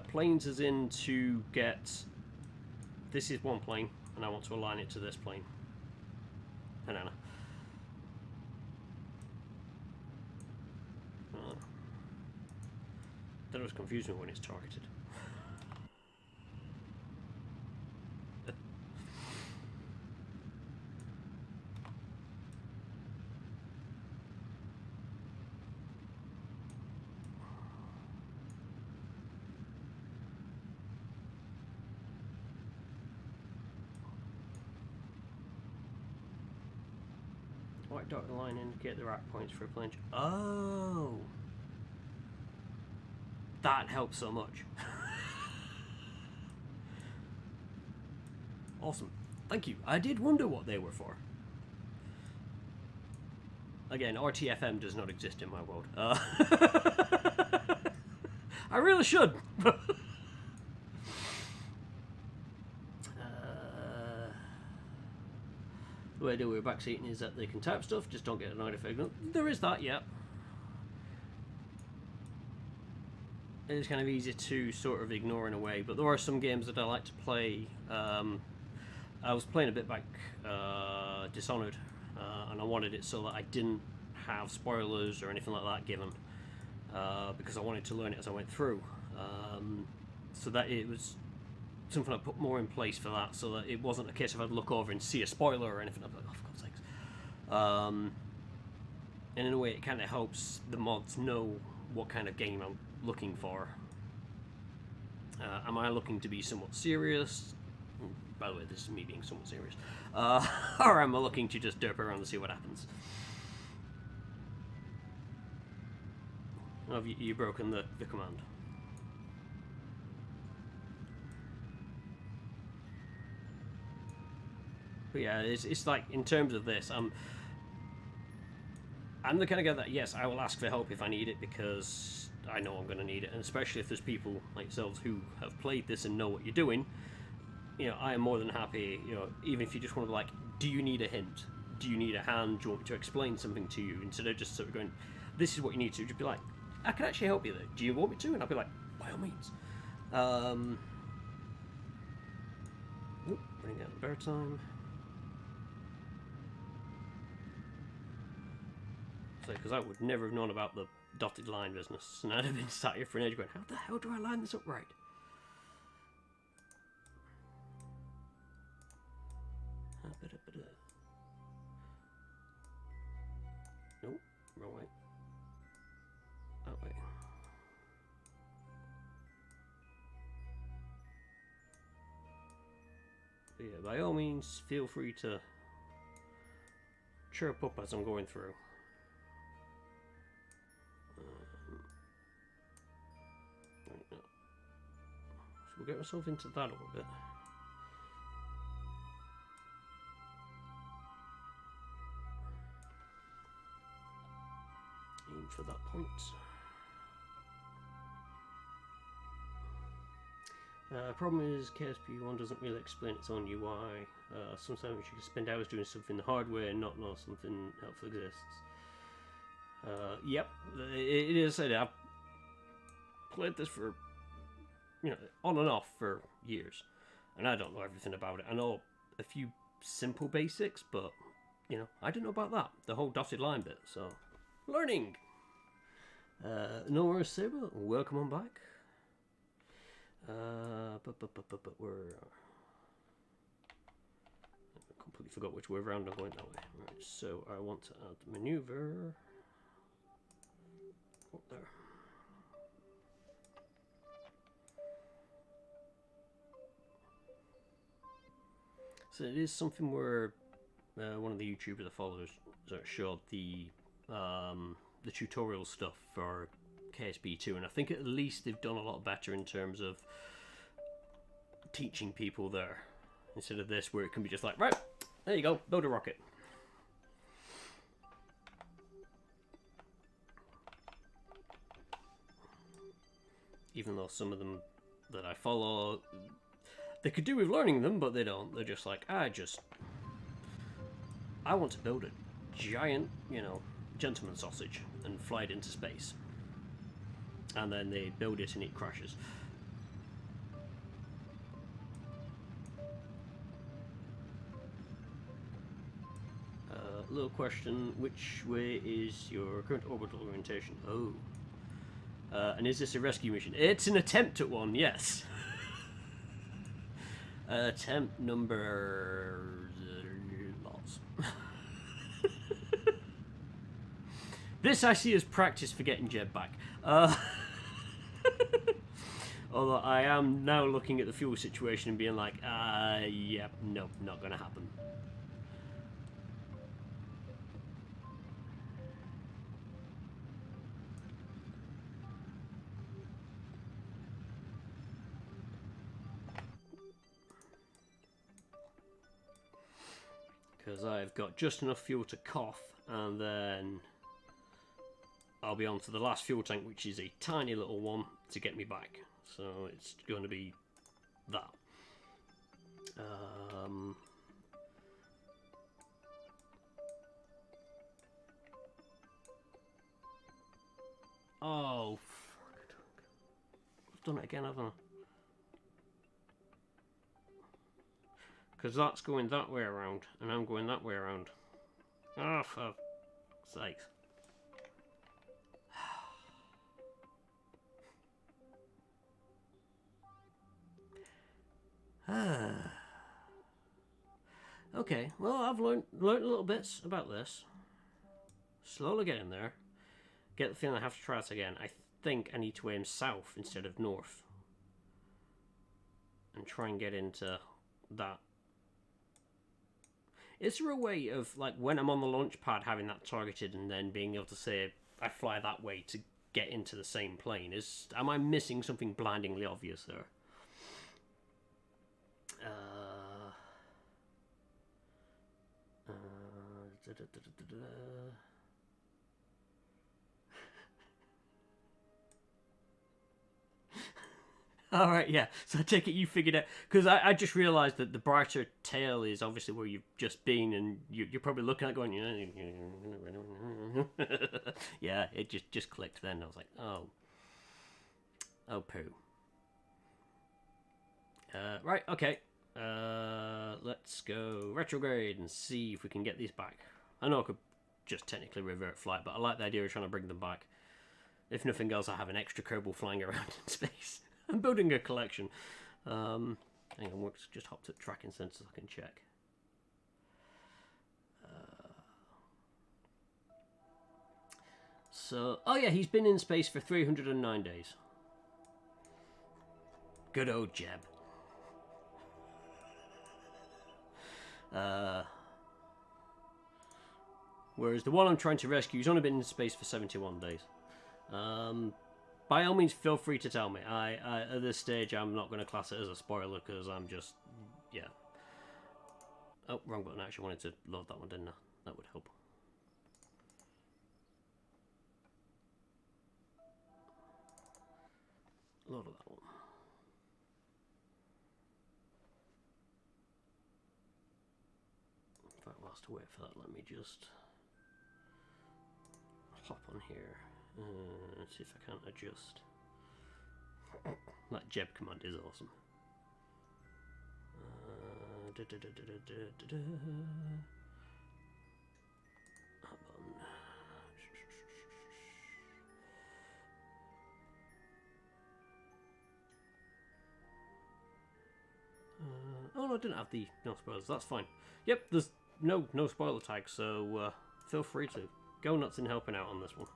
Planes is in to get... This is one plane, and I want to align it to this plane. Banana. That was confusing when it's targeted. White dotted line indicate the right points for a plunge. Oh! That helps so much. Awesome. Thank you. I did wonder what they were for. Again, RTFM does not exist in my world. I really should. The way I do with backseating is that they can type stuff, just don't get annoyed if they don't. There is that, yeah. It is kind of easy to sort of ignore in a way, but there are some games that I like to play. I was playing a bit back Dishonored, and I wanted it so that I didn't have spoilers or anything like that given, because I wanted to learn it as I went through. So that it was something I put more in place for that, so that it wasn't a case of I'd look over and see a spoiler or anything. I'd be like, oh, for God's sakes. And in a way, it kind of helps the mods know what kind of game I'm looking for. Am I looking to be somewhat serious? By the way, this is me being somewhat serious. Or am I looking to just derp around and see what happens? Have you broken the command? But yeah, it's like, in terms of this, I'm the kind of guy that, yes, I will ask for help if I need it, because I know I'm going to need it, and especially if there's people like yourselves who have played this and know what you're doing, you know, I am more than happy, you know, even if you just want to be like, do you need a hint? Do you need a hand? Do you want me to explain something to you? Instead of just sort of going, this is what you need to, just be like, I can actually help you there. Do you want me to? And I'll be like, by all means. Bring out the bear time. Because I would never have known about the dotted line business, and I'd have been sat here for an age going, how the hell do I line this up right? Nope, wrong way. That way. But yeah, by all means, feel free to chirp up as I'm going through. So we'll get ourselves into that a little bit. Aim for that point. Problem is, KSP 1 doesn't really explain its own UI. Sometimes you can spend hours doing something the hard way and not know something helpful exists. Yep, it is said. I've played this for, you know, on and off for years, and I don't know everything about it. I know a few simple basics, but, you know, I didn't know about that, the whole dotted line bit, so learning. No worries, Saber, welcome on back. But we're I completely forgot which way around I'm going that way. Right, so I want to add maneuver up there. So it is something where one of the YouTubers I follow showed the tutorial stuff for KSP 2, and I think at least they've done a lot better in terms of teaching people there, instead of this where it can be just like, right, there you go, build a rocket. Even though some of them that I follow, they could do with learning them, but they don't. They're just like, I want to build a giant, you know, gentleman sausage and fly it into space. And then they build it and it crashes. Little question, which way is your current orbital orientation? Oh. And is this a rescue mission? It's an attempt at one, yes. Attempt number... lots. This I see as practice for getting Jed back. Although I am now looking at the fuel situation and being like, yeah, no, not gonna happen. Because I've got just enough fuel to cough, and then I'll be on to the last fuel tank, which is a tiny little one, to get me back. So it's going to be that. Oh, fuck. I've done it again, haven't I? Because that's going that way around, and I'm going that way around. Oh, for sakes. Okay, well, I've learned little bits about this. Slowly getting there. Get the feeling I have to try it again. I think I need to aim south instead of north. And try and get into that. Is there a way of, like, when I'm on the launch pad, having that targeted and then being able to say I fly that way to get into the same plane? Am I missing something blindingly obvious there? All right, yeah. So I take it you figured out, because I just realised that the brighter tail is obviously where you've just been, and you're probably looking at going, yeah. It just clicked then. I was like, oh poo. Right, okay. Let's go retrograde and see if we can get these back. I know I could just technically revert flight, but I like the idea of trying to bring them back. If nothing else, I have an extra Kerbal flying around in space. I'm building a collection. Hang on, works. Just hopped at tracking sensors. I can check. So, oh yeah, he's been in space for 309 days. Good old Jeb. Whereas the one I'm trying to rescue, he's only been in space for 71 days. By all means, feel free to tell me. I at this stage, I'm not going to class it as a spoiler because I'm just, yeah. Oh, wrong button. I actually wanted to load that one, didn't I? That would help. Load of that one. In fact, whilst I wait for that, let me just hop on here. See if I can adjust. That Jeb command is awesome. Oh no, I didn't have the no spoilers. That's fine. Yep, there's no spoiler tags, so feel free to go nuts in helping out on this one.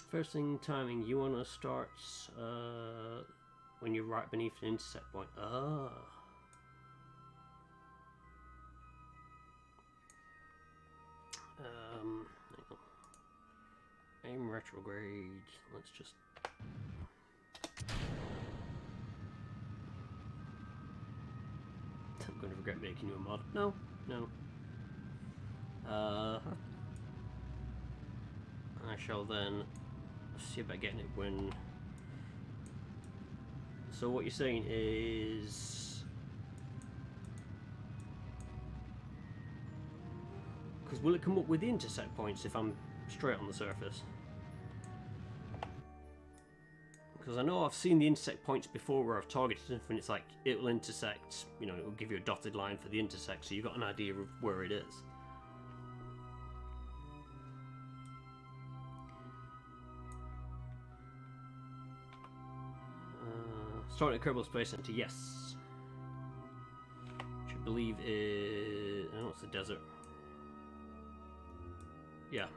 First thing, timing. You want to start when you're right beneath an intersect point. Ah. Hang on. Aim retrograde. Let's just. I'm going to regret making you a mod. No. I shall then see about getting it when. So what you're saying is, because will it come up with the intersect points if I'm straight on the surface? Because I know I've seen the intersect points before where I've targeted something. It's like it'll intersect. You know, it'll give you a dotted line for the intersect, so you've got an idea of where it is. Starting at Kerbal Space Center, yes. Which I believe is. I know it's the desert. Yeah.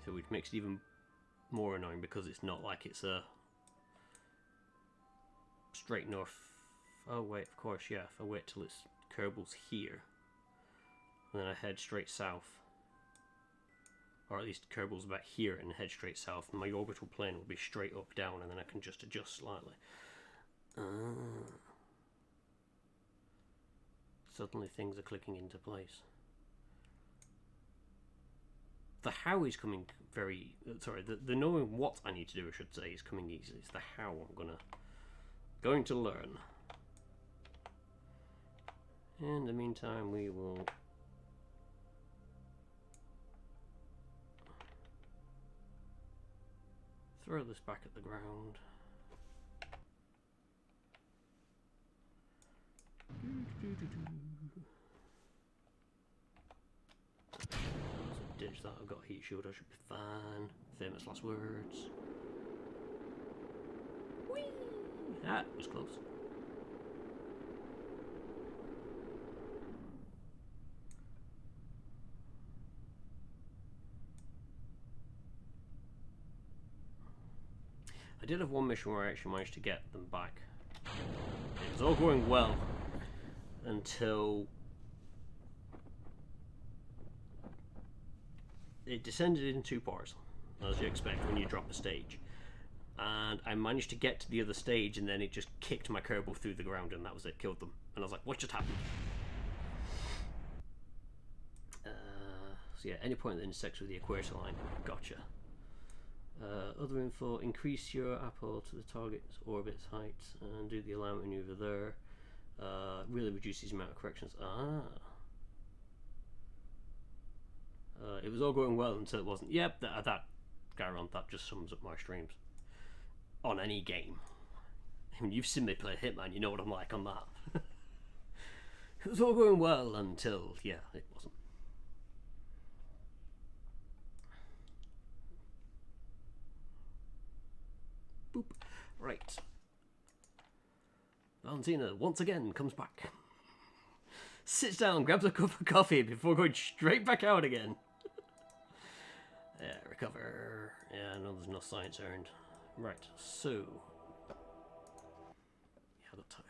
So which makes it even more annoying because it's not like it's a straight north. Oh wait, of course, yeah. If I wait till it's Kerbal's here. And then I head straight south. or at least Kerbal's about here and head straight south, and my orbital plane will be straight up, down, and then I can just adjust slightly. Suddenly things are clicking into place. The how is coming very... sorry, the knowing what I need to do, I should say, is coming easy. It's the how I'm going to learn. In the meantime, we will... throw this back at the ground. Ditch that, I've got heat shield, I should be fine. Famous last words. Whee! Ah, it was close. I did have one mission where I actually managed to get them back. It was all going well until it descended in 2 parts, as you expect when you drop a stage. And I managed to get to the other stage, and then it just kicked my Kerbal through the ground, and that was it, killed them. And I was like, what just happened? So yeah, any point that intersects with the equator line, gotcha. Other info, increase your apple to the target's orbit's height and do the alignment maneuver there. Really reduces the amount of corrections. It was all going well until it wasn't. Yep, that Gyron, that just sums up my streams. On any game. I mean, you've seen me play Hitman, you know what I'm like on that. It was all going well until, yeah, it wasn't. Boop. Right. Valentina once again comes back. Sits down, grabs a cup of coffee before going straight back out again. Yeah, recover. Yeah, no, there's no science earned. Right, so... yeah, I've got time.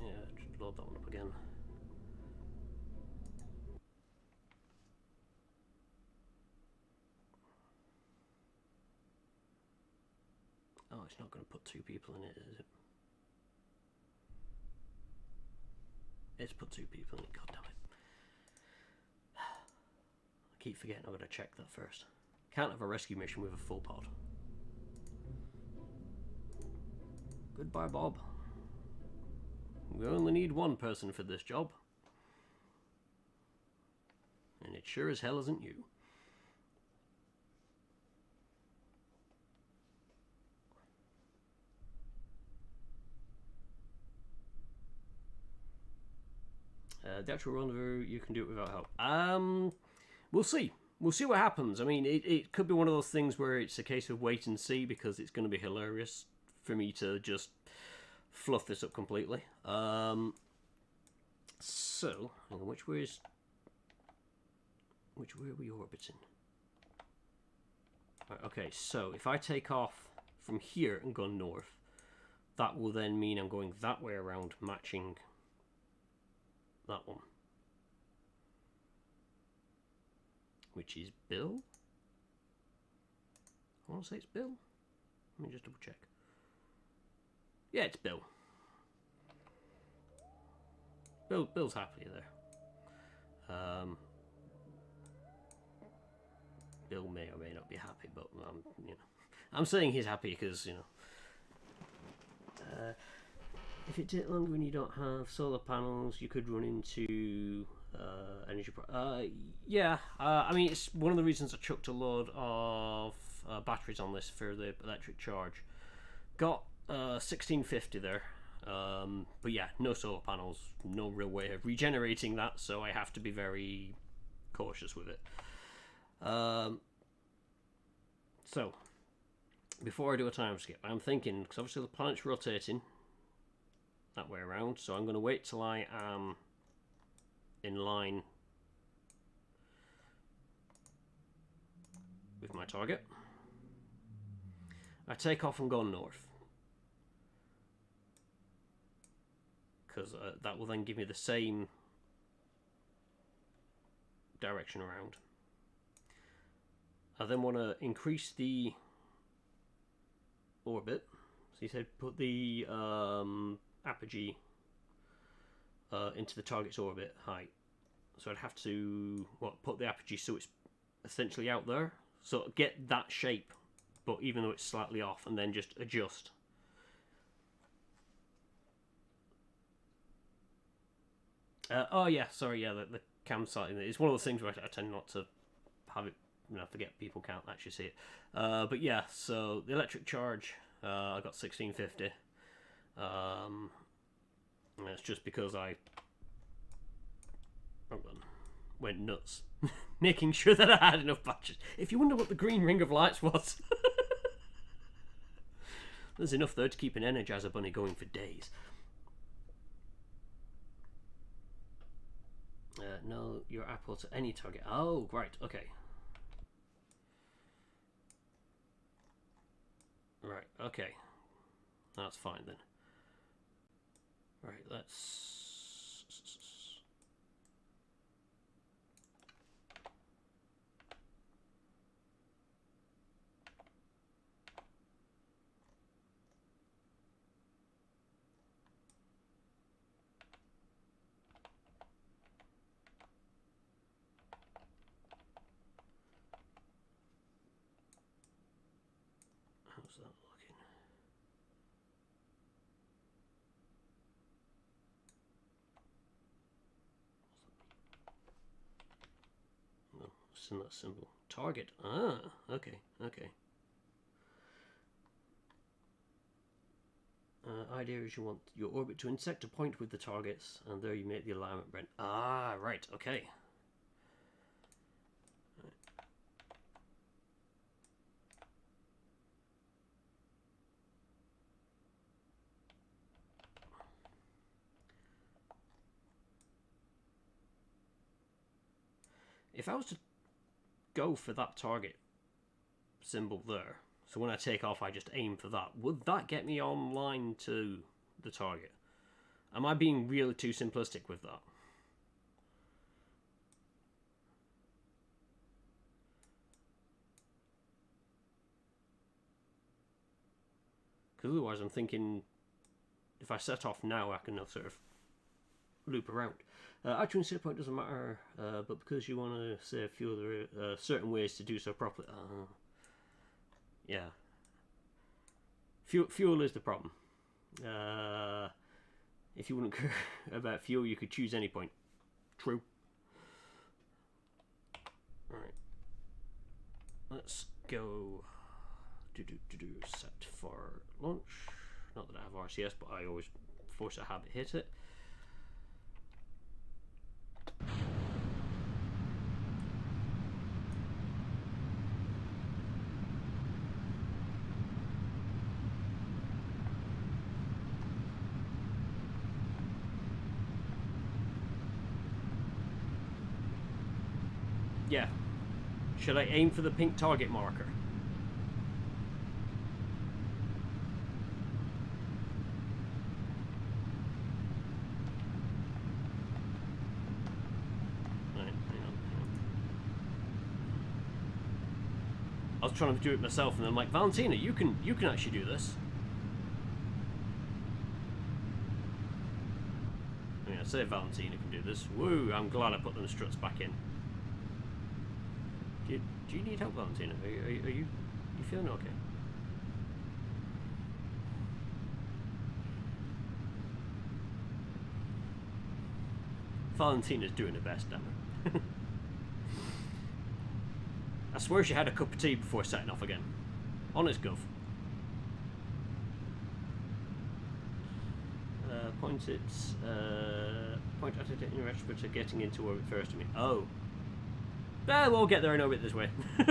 Yeah, just load that one up again. Oh, it's not going to put 2 people in it, is it? It's put 2 people in it, god damn it. I keep forgetting I've got to check that first. Can't have a rescue mission with a full pod. Goodbye, Bob. We only need 1 person for this job. And it sure as hell isn't you. The actual rendezvous, you can do it without help. We'll see. We'll see what happens. I mean, it could be one of those things where it's a case of wait and see, because it's going to be hilarious for me to just fluff this up completely. So, which way are we orbiting? Right, okay, so if I take off from here and go north, that will then mean I'm going that way around, matching that one, which is Bill. I want to say it's Bill. Let me just double check. Yeah, it's Bill. Bill's happy there. Bill may or may not be happy, but I'm saying he's happy because if it takes longer and you don't have solar panels, you could run into energy. Yeah, I mean, it's one of the reasons I chucked a load of batteries on this for the electric charge. Got 1650 there, but yeah, no solar panels, no real way of regenerating that, so I have to be very cautious with it. So, before I do a time skip, I'm thinking, because obviously the planet's rotating that way around, so I'm going to wait till I am in line target. I take off and go north. Because that will then give me the same direction around. I then want to increase the orbit. So he said put the apogee into the target's orbit height. So I'd have to put the apogee so it's essentially out there. So get that shape, but even though it's slightly off, and then just adjust. Oh yeah, sorry, yeah, the cam sighting. It's one of those things where I tend not to have it, forget people can't actually see it. But yeah, so the electric charge, I got 1650. And it's just because I went nuts making sure that I had enough batteries. If you wonder what the green ring of lights was, there's enough there to keep an Energizer Bunny going for days. No, your apple to any target. Oh, right, okay. Right, okay. That's fine then. Right, let's... How's that looking? No, it's in that symbol. Target. Ah, okay, okay. Idea is you want your orbit to intersect a point with the targets, and there you make the alignment bend. Ah, right, okay. If I was to go for that target symbol there, so when I take off I just aim for that, would that get me online to the target? Am I being really too simplistic with that? Because otherwise I'm thinking if I set off now I can sort of loop around. Actually, set point doesn't matter, but because you want to save fuel, there are certain ways to do so properly. Yeah. Fuel is the problem. If you wouldn't care about fuel, you could choose any point. True. Alright. Let's go set for launch. Not that I have RCS, but I always force a habit hit it. Yeah. Should I aim for the pink target marker? Right, hang on. I was trying to do it myself, and then I'm like, Valentina, you can actually do this. I mean, I say Valentina can do this. Woo! I'm glad I put them struts back in. Do you need help, Valentina? Are you feeling okay? Valentina's doing her best, damn it. I swear she had a cup of tea before setting off again. Honest gov. Point at it in your expert to getting into orbit first. I mean, oh. We'll get there in orbit this way. Right,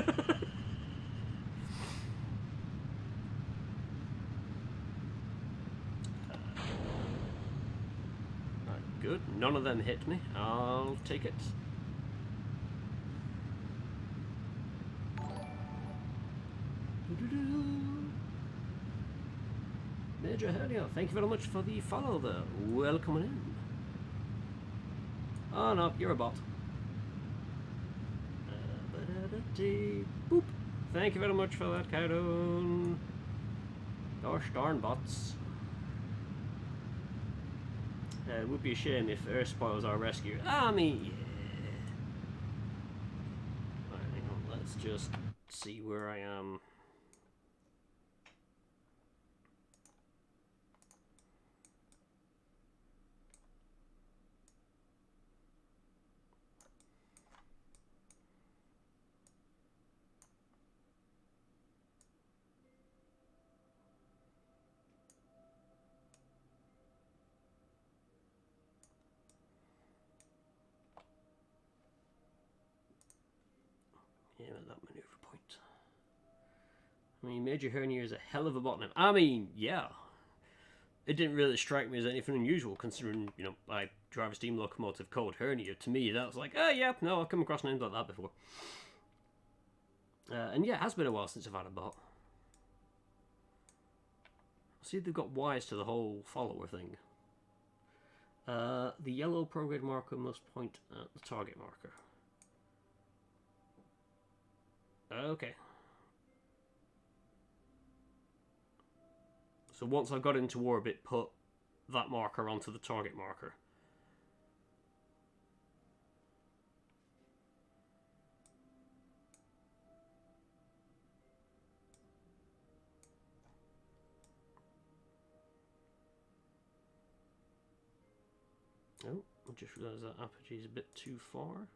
good. None of them hit me. I'll take it. Major Hernia, thank you very much for the follow there. Welcome in. Oh no, you're a bot. Boop. Thank you very much for that, Kairon. Gosh darn bots. It would be a shame if Earth spoils our rescue. I mean, yeah. Right, hang on, let's just see where I am. Yeah, that maneuver point. I mean, Major Hernia is a hell of a bot name. I mean, yeah. It didn't really strike me as anything unusual, considering, you know, I drive a steam locomotive called Hernia. To me, that was like, oh yeah, no, I've come across names like that before. And yeah, it has been a while since I've had a bot. See, they've got wires to the whole follower thing. The yellow prograde marker must point at the target marker. Okay. So once I've got into orbit, put that marker onto the target marker. Oh, I just realised that apogee is a bit too far.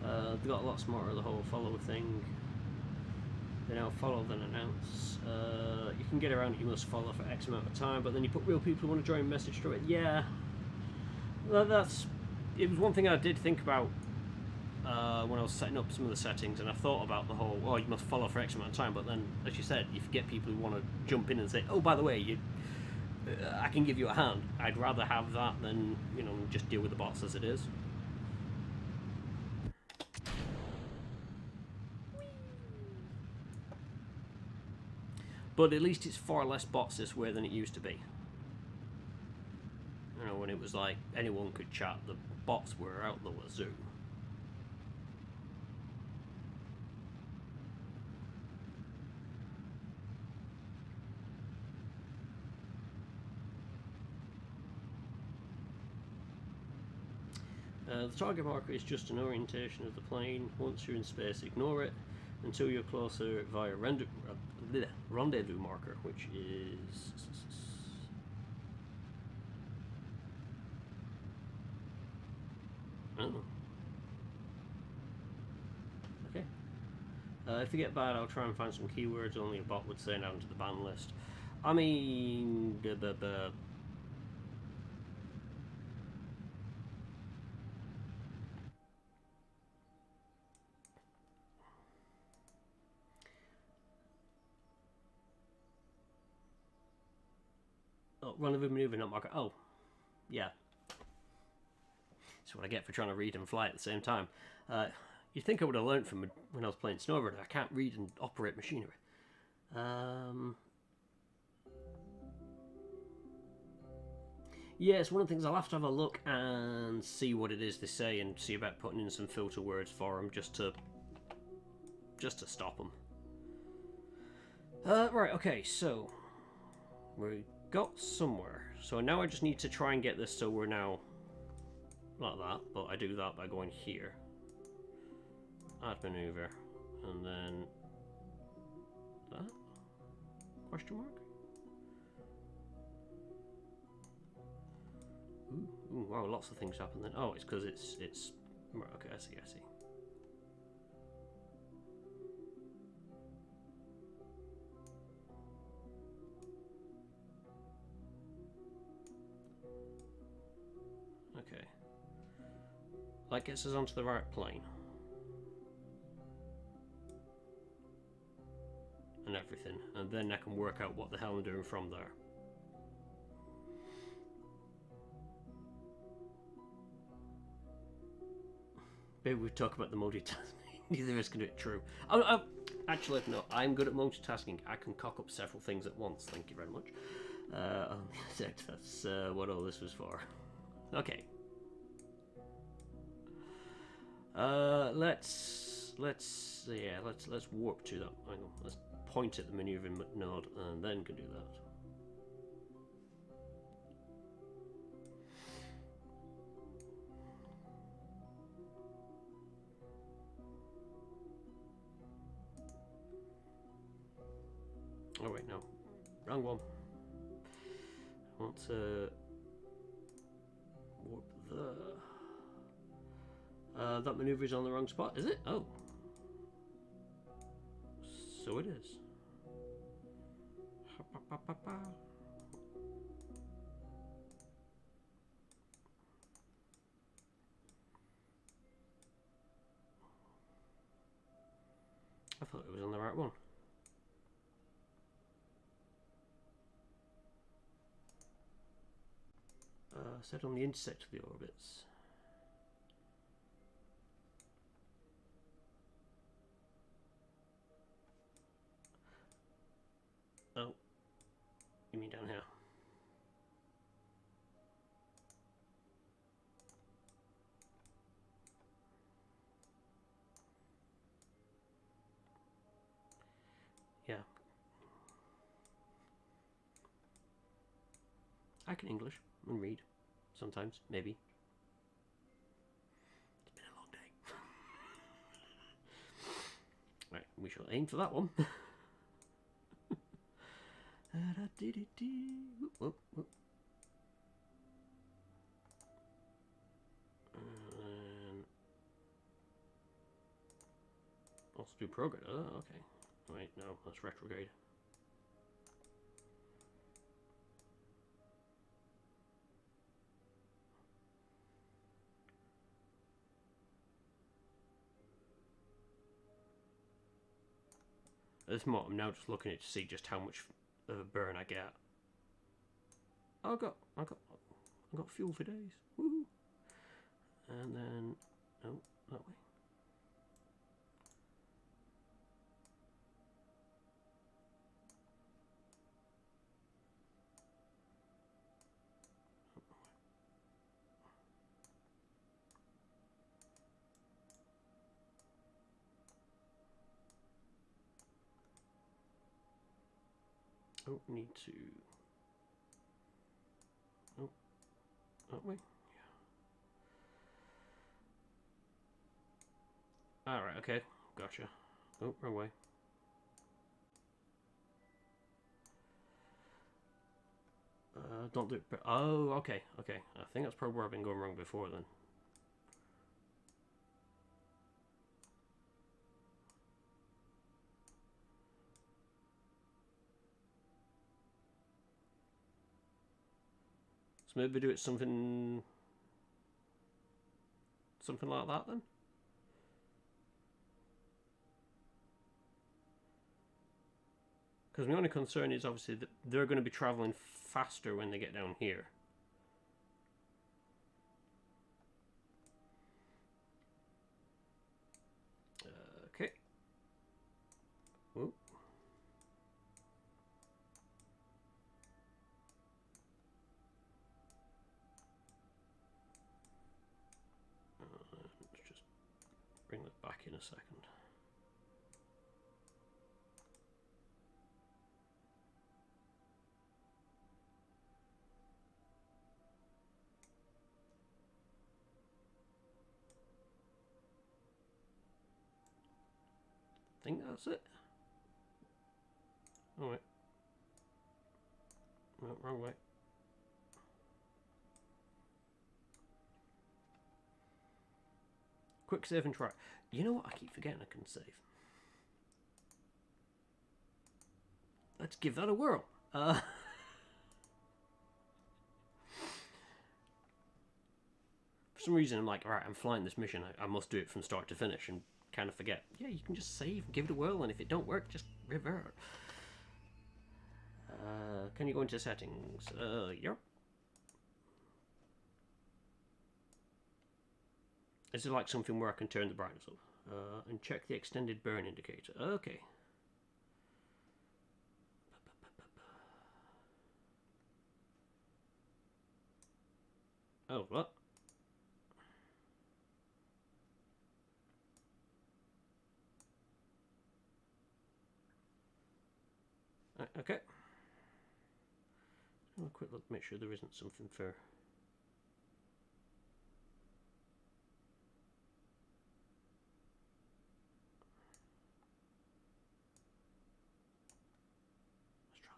And they got a lot smarter, the whole follow thing. They now follow then announce. You can get around it, you must follow for X amount of time, but then you put real people who want to join a message through it. Yeah, that's. It was one thing I did think about when I was setting up some of the settings, and I thought about the whole, oh, you must follow for X amount of time, but then, as you said, if you get people who want to jump in and say, oh, by the way, I can give you a hand, I'd rather have that than, you know, just deal with the bots as it is. But at least it's far less bots this way than it used to be. You know, when it was like anyone could chat, the bots were out the wazoo. The target marker is just an orientation of the plane. Once you're in space, ignore it until you're closer via rendezvous marker, which is... Oh. Okay. If you get bad, I'll try and find some keywords only a bot would say now into the ban list. I mean... Oh, rendezvous maneuver, not marker. Oh, yeah. That's what I get for trying to read and fly at the same time. You'd think I would have learned from when I was playing snowboard. I can't read and operate machinery. Yeah, it's one of the things I'll have to have a look and see what it is they say and see about putting in some filter words for them just to stop them. Right, okay, so we got somewhere. So now I just need to try and get this so we're now like that, but I do that by going here. Add maneuver, and then that? Question mark? Ooh, wow, lots of things happen then. Oh, it's because it's... Right, okay, I see. Okay. That gets us onto the right plane. And everything. And then I can work out what the hell I'm doing from there. Maybe we talk about the multitasking. Neither of us can do it. True. Actually, no, I'm good at multitasking. I can cock up several things at once. Thank you very much. That's what all this was for. Okay. Let's warp to that angle. Let's point at the maneuvering node and then can do that. Oh wait, no, wrong one. I want to warp there. That maneuver is on the wrong spot, is it? Oh. So it is. I thought it was on the right one. Set on the intersect of the orbits. Oh, you mean down here? Yeah. I can English and read. Sometimes, maybe. It's been a long day. Right, we shall aim for that one. Whoop, whoop. And also do prograde. Oh, okay. Wait, no, that's retrograde. At this moment, I'm now just looking at it to see just how much burn I get. Oh, I got fuel for days. Woohoo! And then, oh, that way. Oh, need to. Oh, that way. Yeah. All right. Okay. Gotcha. Oh, wrong way. Don't do it. Oh, okay. Okay. I think that's probably where I've been going wrong before then. So maybe do it something like that then. Because my only concern is obviously that they're going to be traveling faster when they get down here. Okay. Ooh. Let's just bring that back in a second. I think that's it. Oh wait. No, wrong way. Quick save and try. You know what? I keep forgetting I can save. Let's give that a whirl. For some reason, I'm like, alright, I'm flying this mission. I must do it from start to finish, and kind of forget. Yeah, you can just save and give it a whirl, and if it don't work, just revert. Can you go into settings? Yep. Is it like something where I can turn the brightness up? And check the extended burn indicator. Okay. Oh, what? Okay. Have a quick look, make sure there isn't something for... Let's try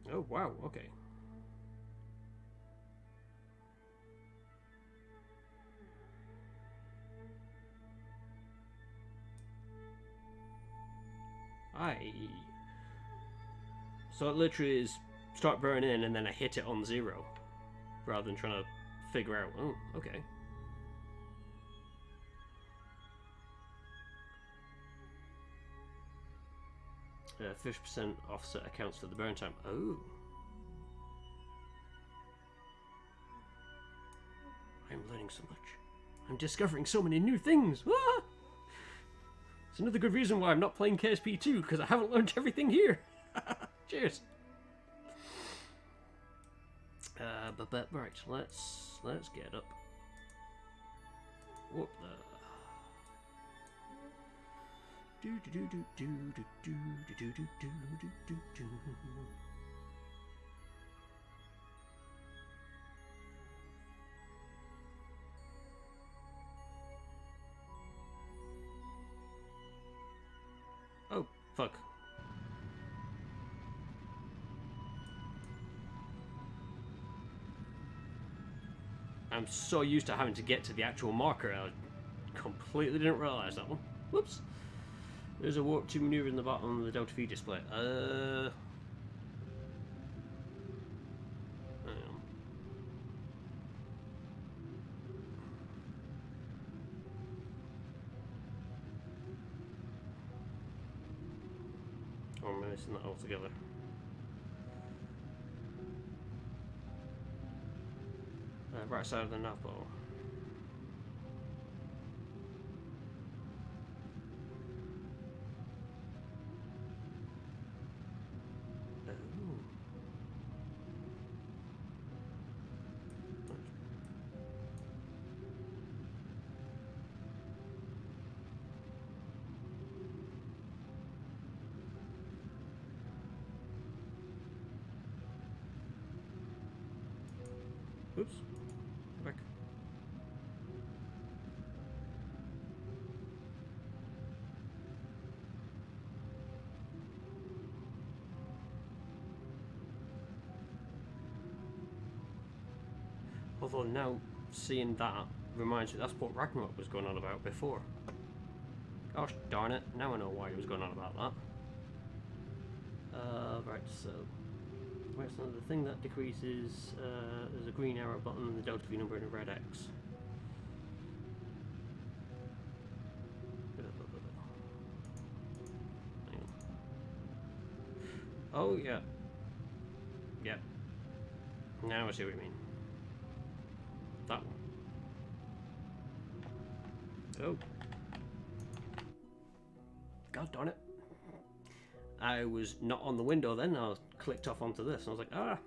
that. Oh, wow, okay. So it literally is start burning and then I hit it on 0. Rather than trying to figure out, oh, okay. 50% offset accounts for the burn time. Oh. I'm learning so much. I'm discovering so many new things. Ah! It's another good reason why I'm not playing KSP 2, because I haven't learned everything here. Cheers. But right, let's get up. Whoop the. Do do do do do do do do do do do do. Oh, fuck. I'm so used to having to get to the actual marker, I completely didn't realise that one. Whoops. There's a warp 2 maneuver in the bottom of the Delta V display. Hang on. Or am I missing that altogether? Right side of the nav ball. Oops. Back. Although now seeing that reminds me that's what Ragnarok was going on about before. Gosh darn it, now I know why he was going on about that. Right, so where's the thing that decreases? There's a green arrow button and the Delta V number and a red X. Oh yeah. Yep. Now I see what you mean. That one. Oh. God darn it. I was not on the window then, I clicked off onto this and I was like, ah.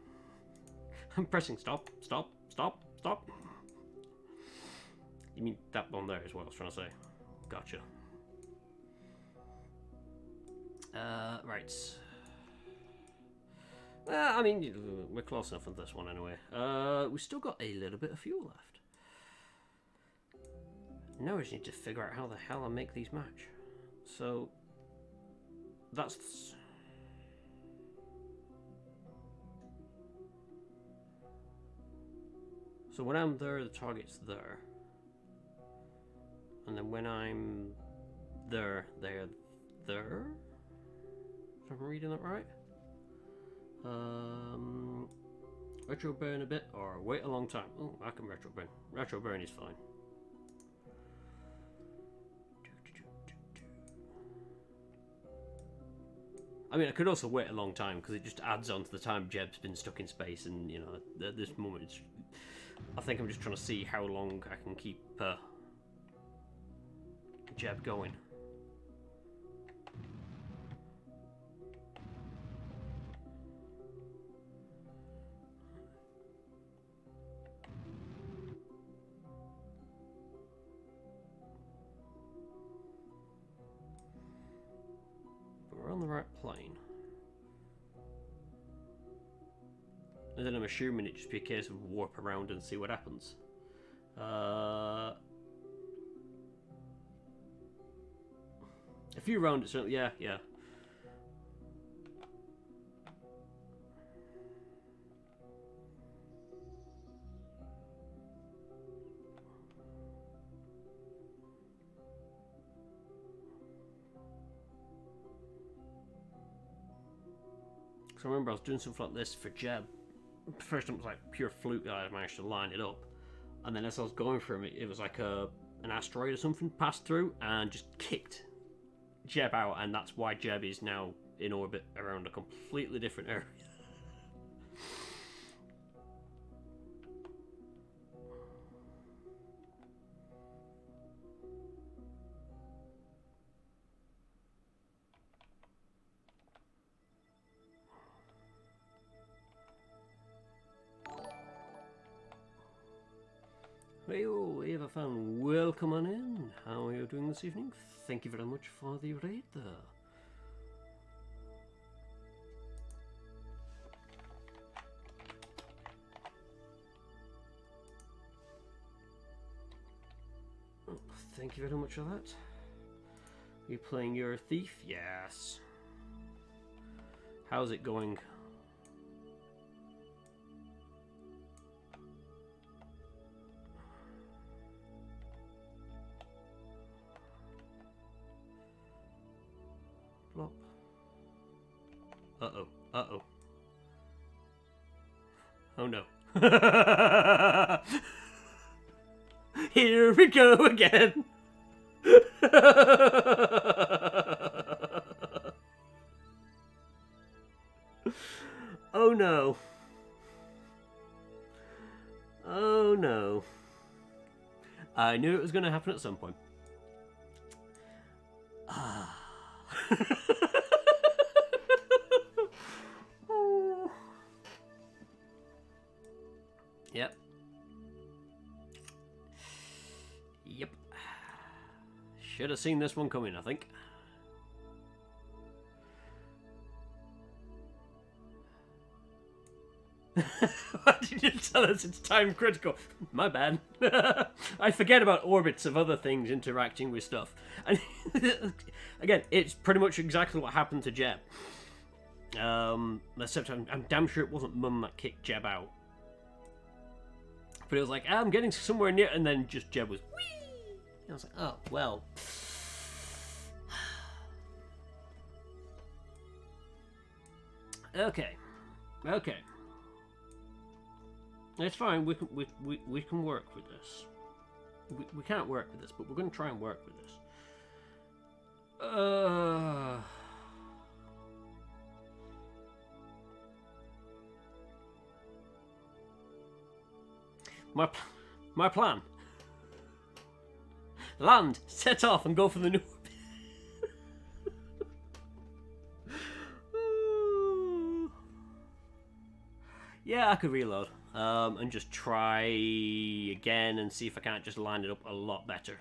I'm pressing stop, stop, stop, stop. You mean that one there is what I was trying to say. Gotcha. Right. I mean, we're close enough on this one anyway. We've still got a little bit of fuel left. Now I just need to figure out how the hell I make these match. So, that's... So when I'm there, the target's there. And then when I'm there, they're there? If I'm reading that right? Retro burn a bit or wait a long time. Oh, I can retro burn. Retro burn is fine. I mean, I could also wait a long time because it just adds on to the time Jeb's been stuck in space, and you know, at this moment, I think I'm just trying to see how long I can keep Jeb going. We're on the right plane. And then I'm assuming it'd just be a case of warp around and see what happens. A few rounds, yeah. So I remember I was doing something like this for Jeb. First it was like pure fluke that I managed to line it up, and then as I was going for him, it was like an asteroid or something passed through and just kicked Jeb out, and that's why Jeb is now in orbit around a completely different area. Hey, Eva fan, welcome on in. How are you doing this evening? Thank you very much for the raid there. Oh, thank you very much for that. Are you playing your thief? Yes. How's it going? Flop. Uh-oh. Uh-oh. Oh no. Here we go again. Oh no. Oh no. I knew it was going to happen at some point. Ah. Yep. Yep. Should have seen this one coming, I think. Why did you tell us it's time critical? My bad. I forget about orbits of other things interacting with stuff. And again, it's pretty much exactly what happened to Jeb. Except I'm damn sure it wasn't Mum that kicked Jeb out. But it was like, I'm getting somewhere near, and then just Jeb was whee! And I was like, oh, well. Okay. It's fine. We can work with this. We can't work with this, but we're going to try and work with this. My plan. Land, set off, and go for the new. Yeah, I could reload. And just try again and see if I can't just line it up a lot better.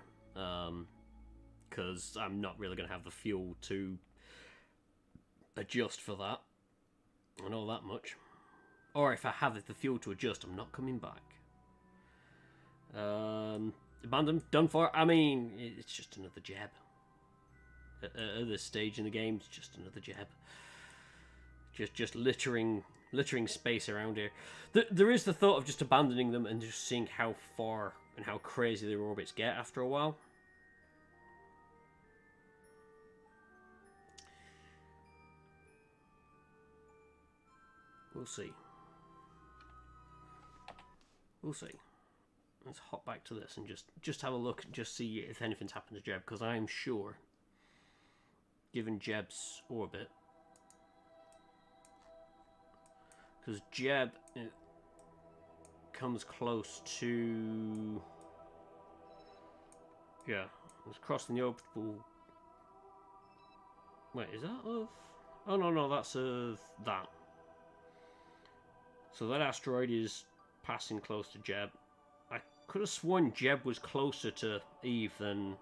Because I'm not really going to have the fuel to adjust for that. I know that much. Or if I have the fuel to adjust, I'm not coming back. Abandoned, done for. I mean, it's just another Jeb. At this stage in the game, it's just another Jeb. just littering space around here. There is the thought of just abandoning them and just seeing how far and how crazy their orbits get after a while. We'll see. We'll see. Let's hop back to this and just have a look and just see if anything's happened to Jeb, because I am sure, given Jeb's orbit, because Jeb comes close to, yeah, it's crossing the orbital. Wait, is that of? Oh no, that's of that. So that asteroid is passing close to Jeb. I could have sworn Jeb was closer to Eve than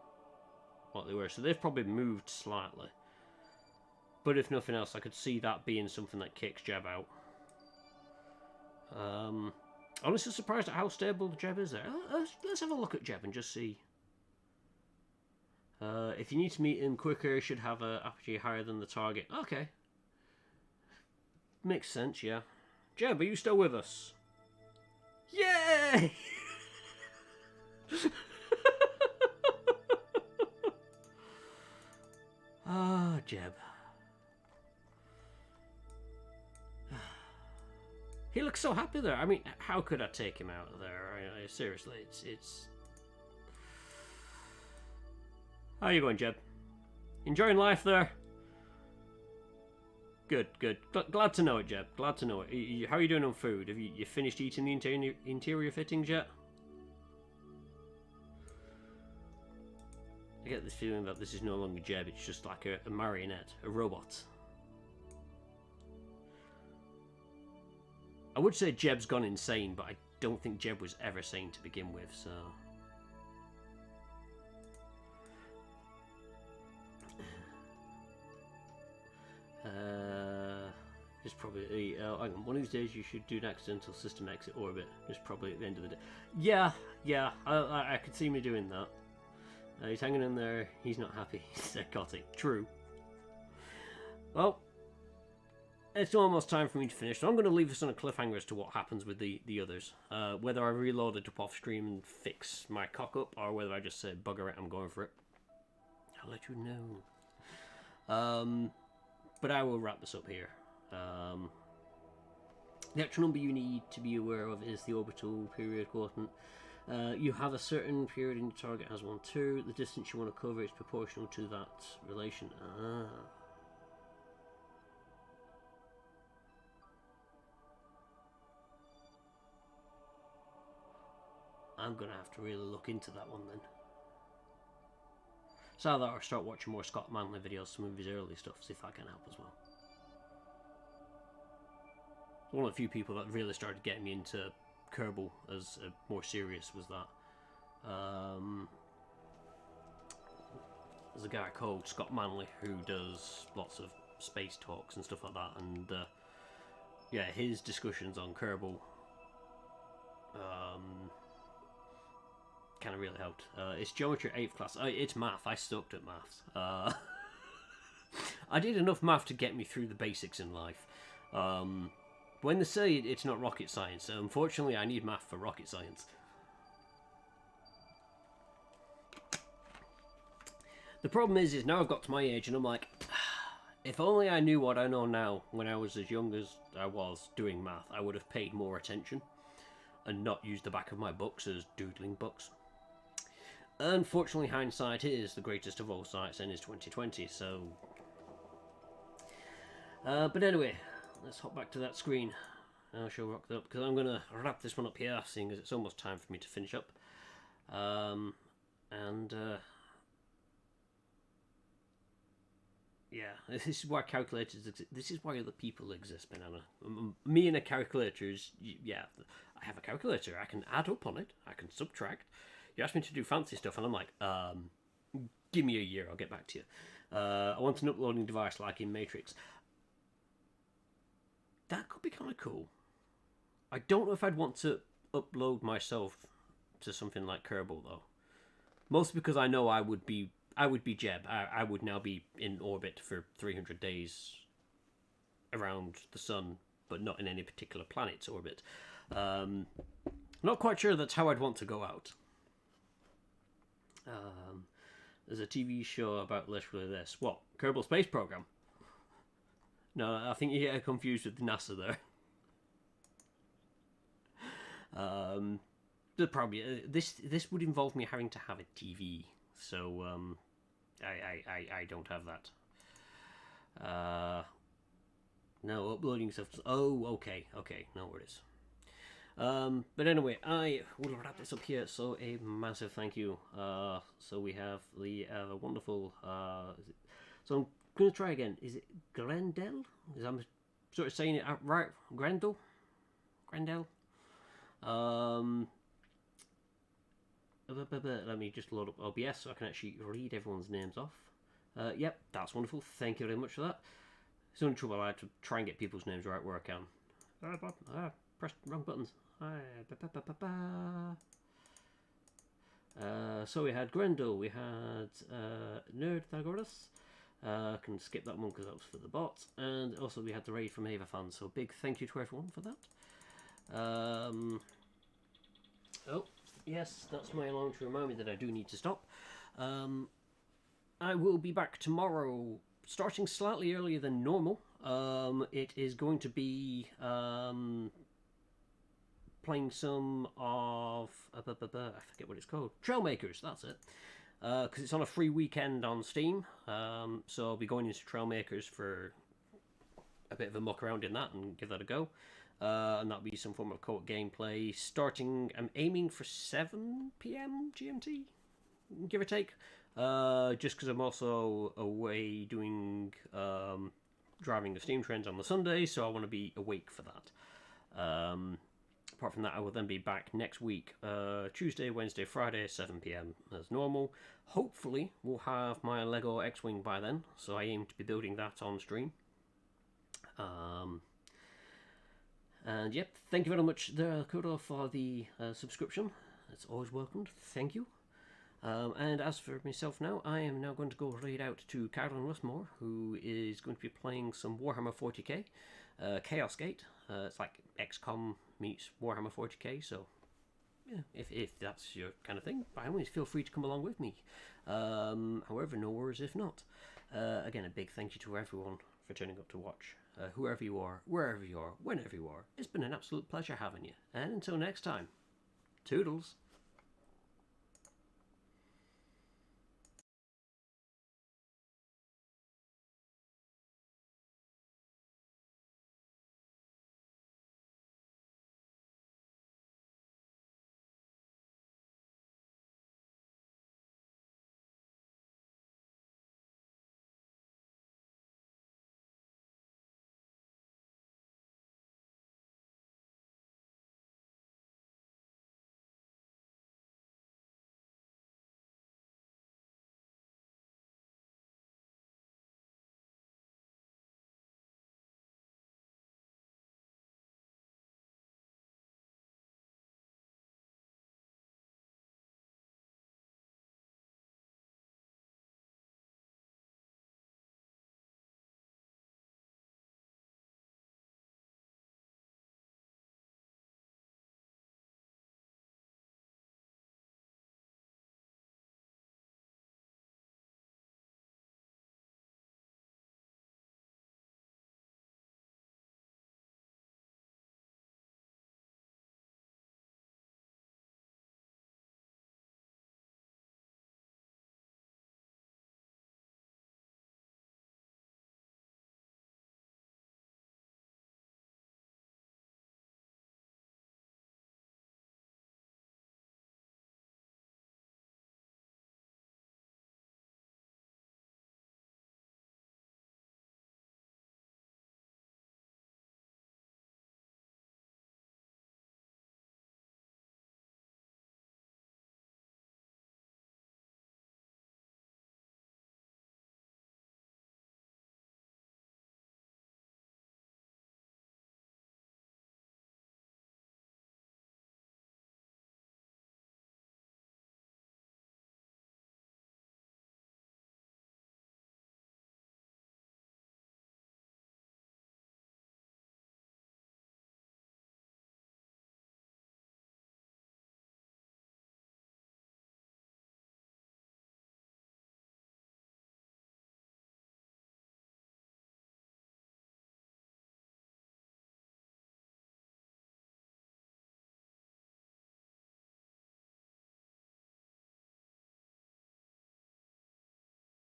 what they were, so they've probably moved slightly. But if nothing else, I could see that being something that kicks Jeb out. Honestly surprised at how stable Jeb is there. Let's have a look at Jeb and just see. If you need to meet him quicker, should have an apogee higher than the target. Okay. Makes sense, yeah. Jeb, are you still with us? Yay! Ah, Jeb. He looks so happy there. I mean, how could I take him out of there? Seriously, it's... How are you going, Jeb? Enjoying life there? Good. Glad to know it, Jeb. Glad to know it. How are you doing on food? Have you finished eating the interior fittings yet? I get this feeling that this is no longer Jeb. It's just like a marionette, a robot. I would say Jeb's gone insane, but I don't think Jeb was ever sane to begin with, so... It's probably... hang on, one of these days you should do an accidental system exit orbit. It's probably at the end of the day. Yeah, I could see me doing that. He's hanging in there, he's not happy, he's psychotic. True. Well, it's almost time for me to finish, so I'm going to leave this on a cliffhanger as to what happens with the others. Whether I reload it up off stream and fix my cock up, or whether I just say, bugger it, I'm going for it. I'll let you know. But I will wrap this up here. The actual number you need to be aware of is the orbital period quotient. You have a certain period in your target has 1, 2. The distance you want to cover is proportional to that relation. I'm going to have to really look into that one then. So that or start watching more Scott Manley videos, some of his early stuff, see if I can help as well. One of the few people that really started getting me into Kerbal as more serious was that. There's a guy called Scott Manley who does lots of space talks and stuff like that, and yeah, his discussions on Kerbal kind of really helped. It's geometry 8th class. It's math. I sucked at maths. I did enough math to get me through the basics in life. When they say it's not rocket science, unfortunately I need math for rocket science. The problem is now I've got to my age and I'm like, if only I knew what I know now when I was as young as I was doing math, I would have paid more attention and not used the back of my books as doodling books. Unfortunately, hindsight is the greatest of all sights and is 2020, so... but anyway, let's hop back to that screen. I shall rock that up, because I'm going to wrap this one up here, seeing as it's almost time for me to finish up. Yeah, this is why calculators exist. This is why other people exist, Banana. Me and a calculator is... Yeah, I have a calculator. I can add up on it. I can subtract. You ask me to do fancy stuff, and I'm like, give me a year, I'll get back to you. I want an uploading device like in Matrix. That could be kind of cool. I don't know if I'd want to upload myself to something like Kerbal, though. Mostly because I know I would be Jeb. I would now be in orbit for 300 days around the sun, but not in any particular planet's orbit. Not quite sure that's how I'd want to go out. There's a TV show about literally this. What? Kerbal Space Program? No, I think you get confused with NASA there. Probably this would involve me having to have a TV, so I don't have that. No, uploading stuff. Oh, okay, no worries. But anyway, I will wrap this up here. So a massive thank you. So we have the wonderful. So I'm gonna try again. Is it Grendel? I'm sort of saying it out right. Grendel. Let me just load up OBS so I can actually read everyone's names off. Yep, that's wonderful. Thank you very much for that. It's the only trouble I have to try and get people's names right where I can. Pressed the wrong buttons. So we had Grendel, we had Nerd Thagoras. Can skip that one because that was for the bots. And also we had the raid from Ava fans. So big thank you to everyone for that. Oh, yes, that's my alarm to remind me that I do need to stop. I will be back tomorrow, starting slightly earlier than normal. It is going to be playing some of I forget what it's called. Trailmakers, that's it. Because it's on a free weekend on Steam. So I'll be going into Trailmakers for a bit of a muck around in that and give that a go. And that'll be some form of co-op gameplay. Starting, I'm aiming for 7 p.m. GMT, give or take. Just because I'm also away doing driving the Steam trains on the Sunday, so I want to be awake for that. Apart from that, I will then be back next week, Tuesday, Wednesday, Friday, 7 p.m. as normal. Hopefully, we'll have my Lego X-Wing by then, so I aim to be building that on stream. And yep, thank you very much, Kudo, for the subscription. It's always welcomed. Thank you. And as for myself now, I am now going to go right out to Carolyn Russmore, who is going to be playing some Warhammer 40k, Chaos Gate. It's like XCOM meets Warhammer 40k, so yeah, if that's your kind of thing, by all means feel free to come along with me. However, no worries if not. Again, a big thank you to everyone for turning up to watch. Whoever you are, wherever you are, whenever you are, it's been an absolute pleasure having you. And until next time, toodles.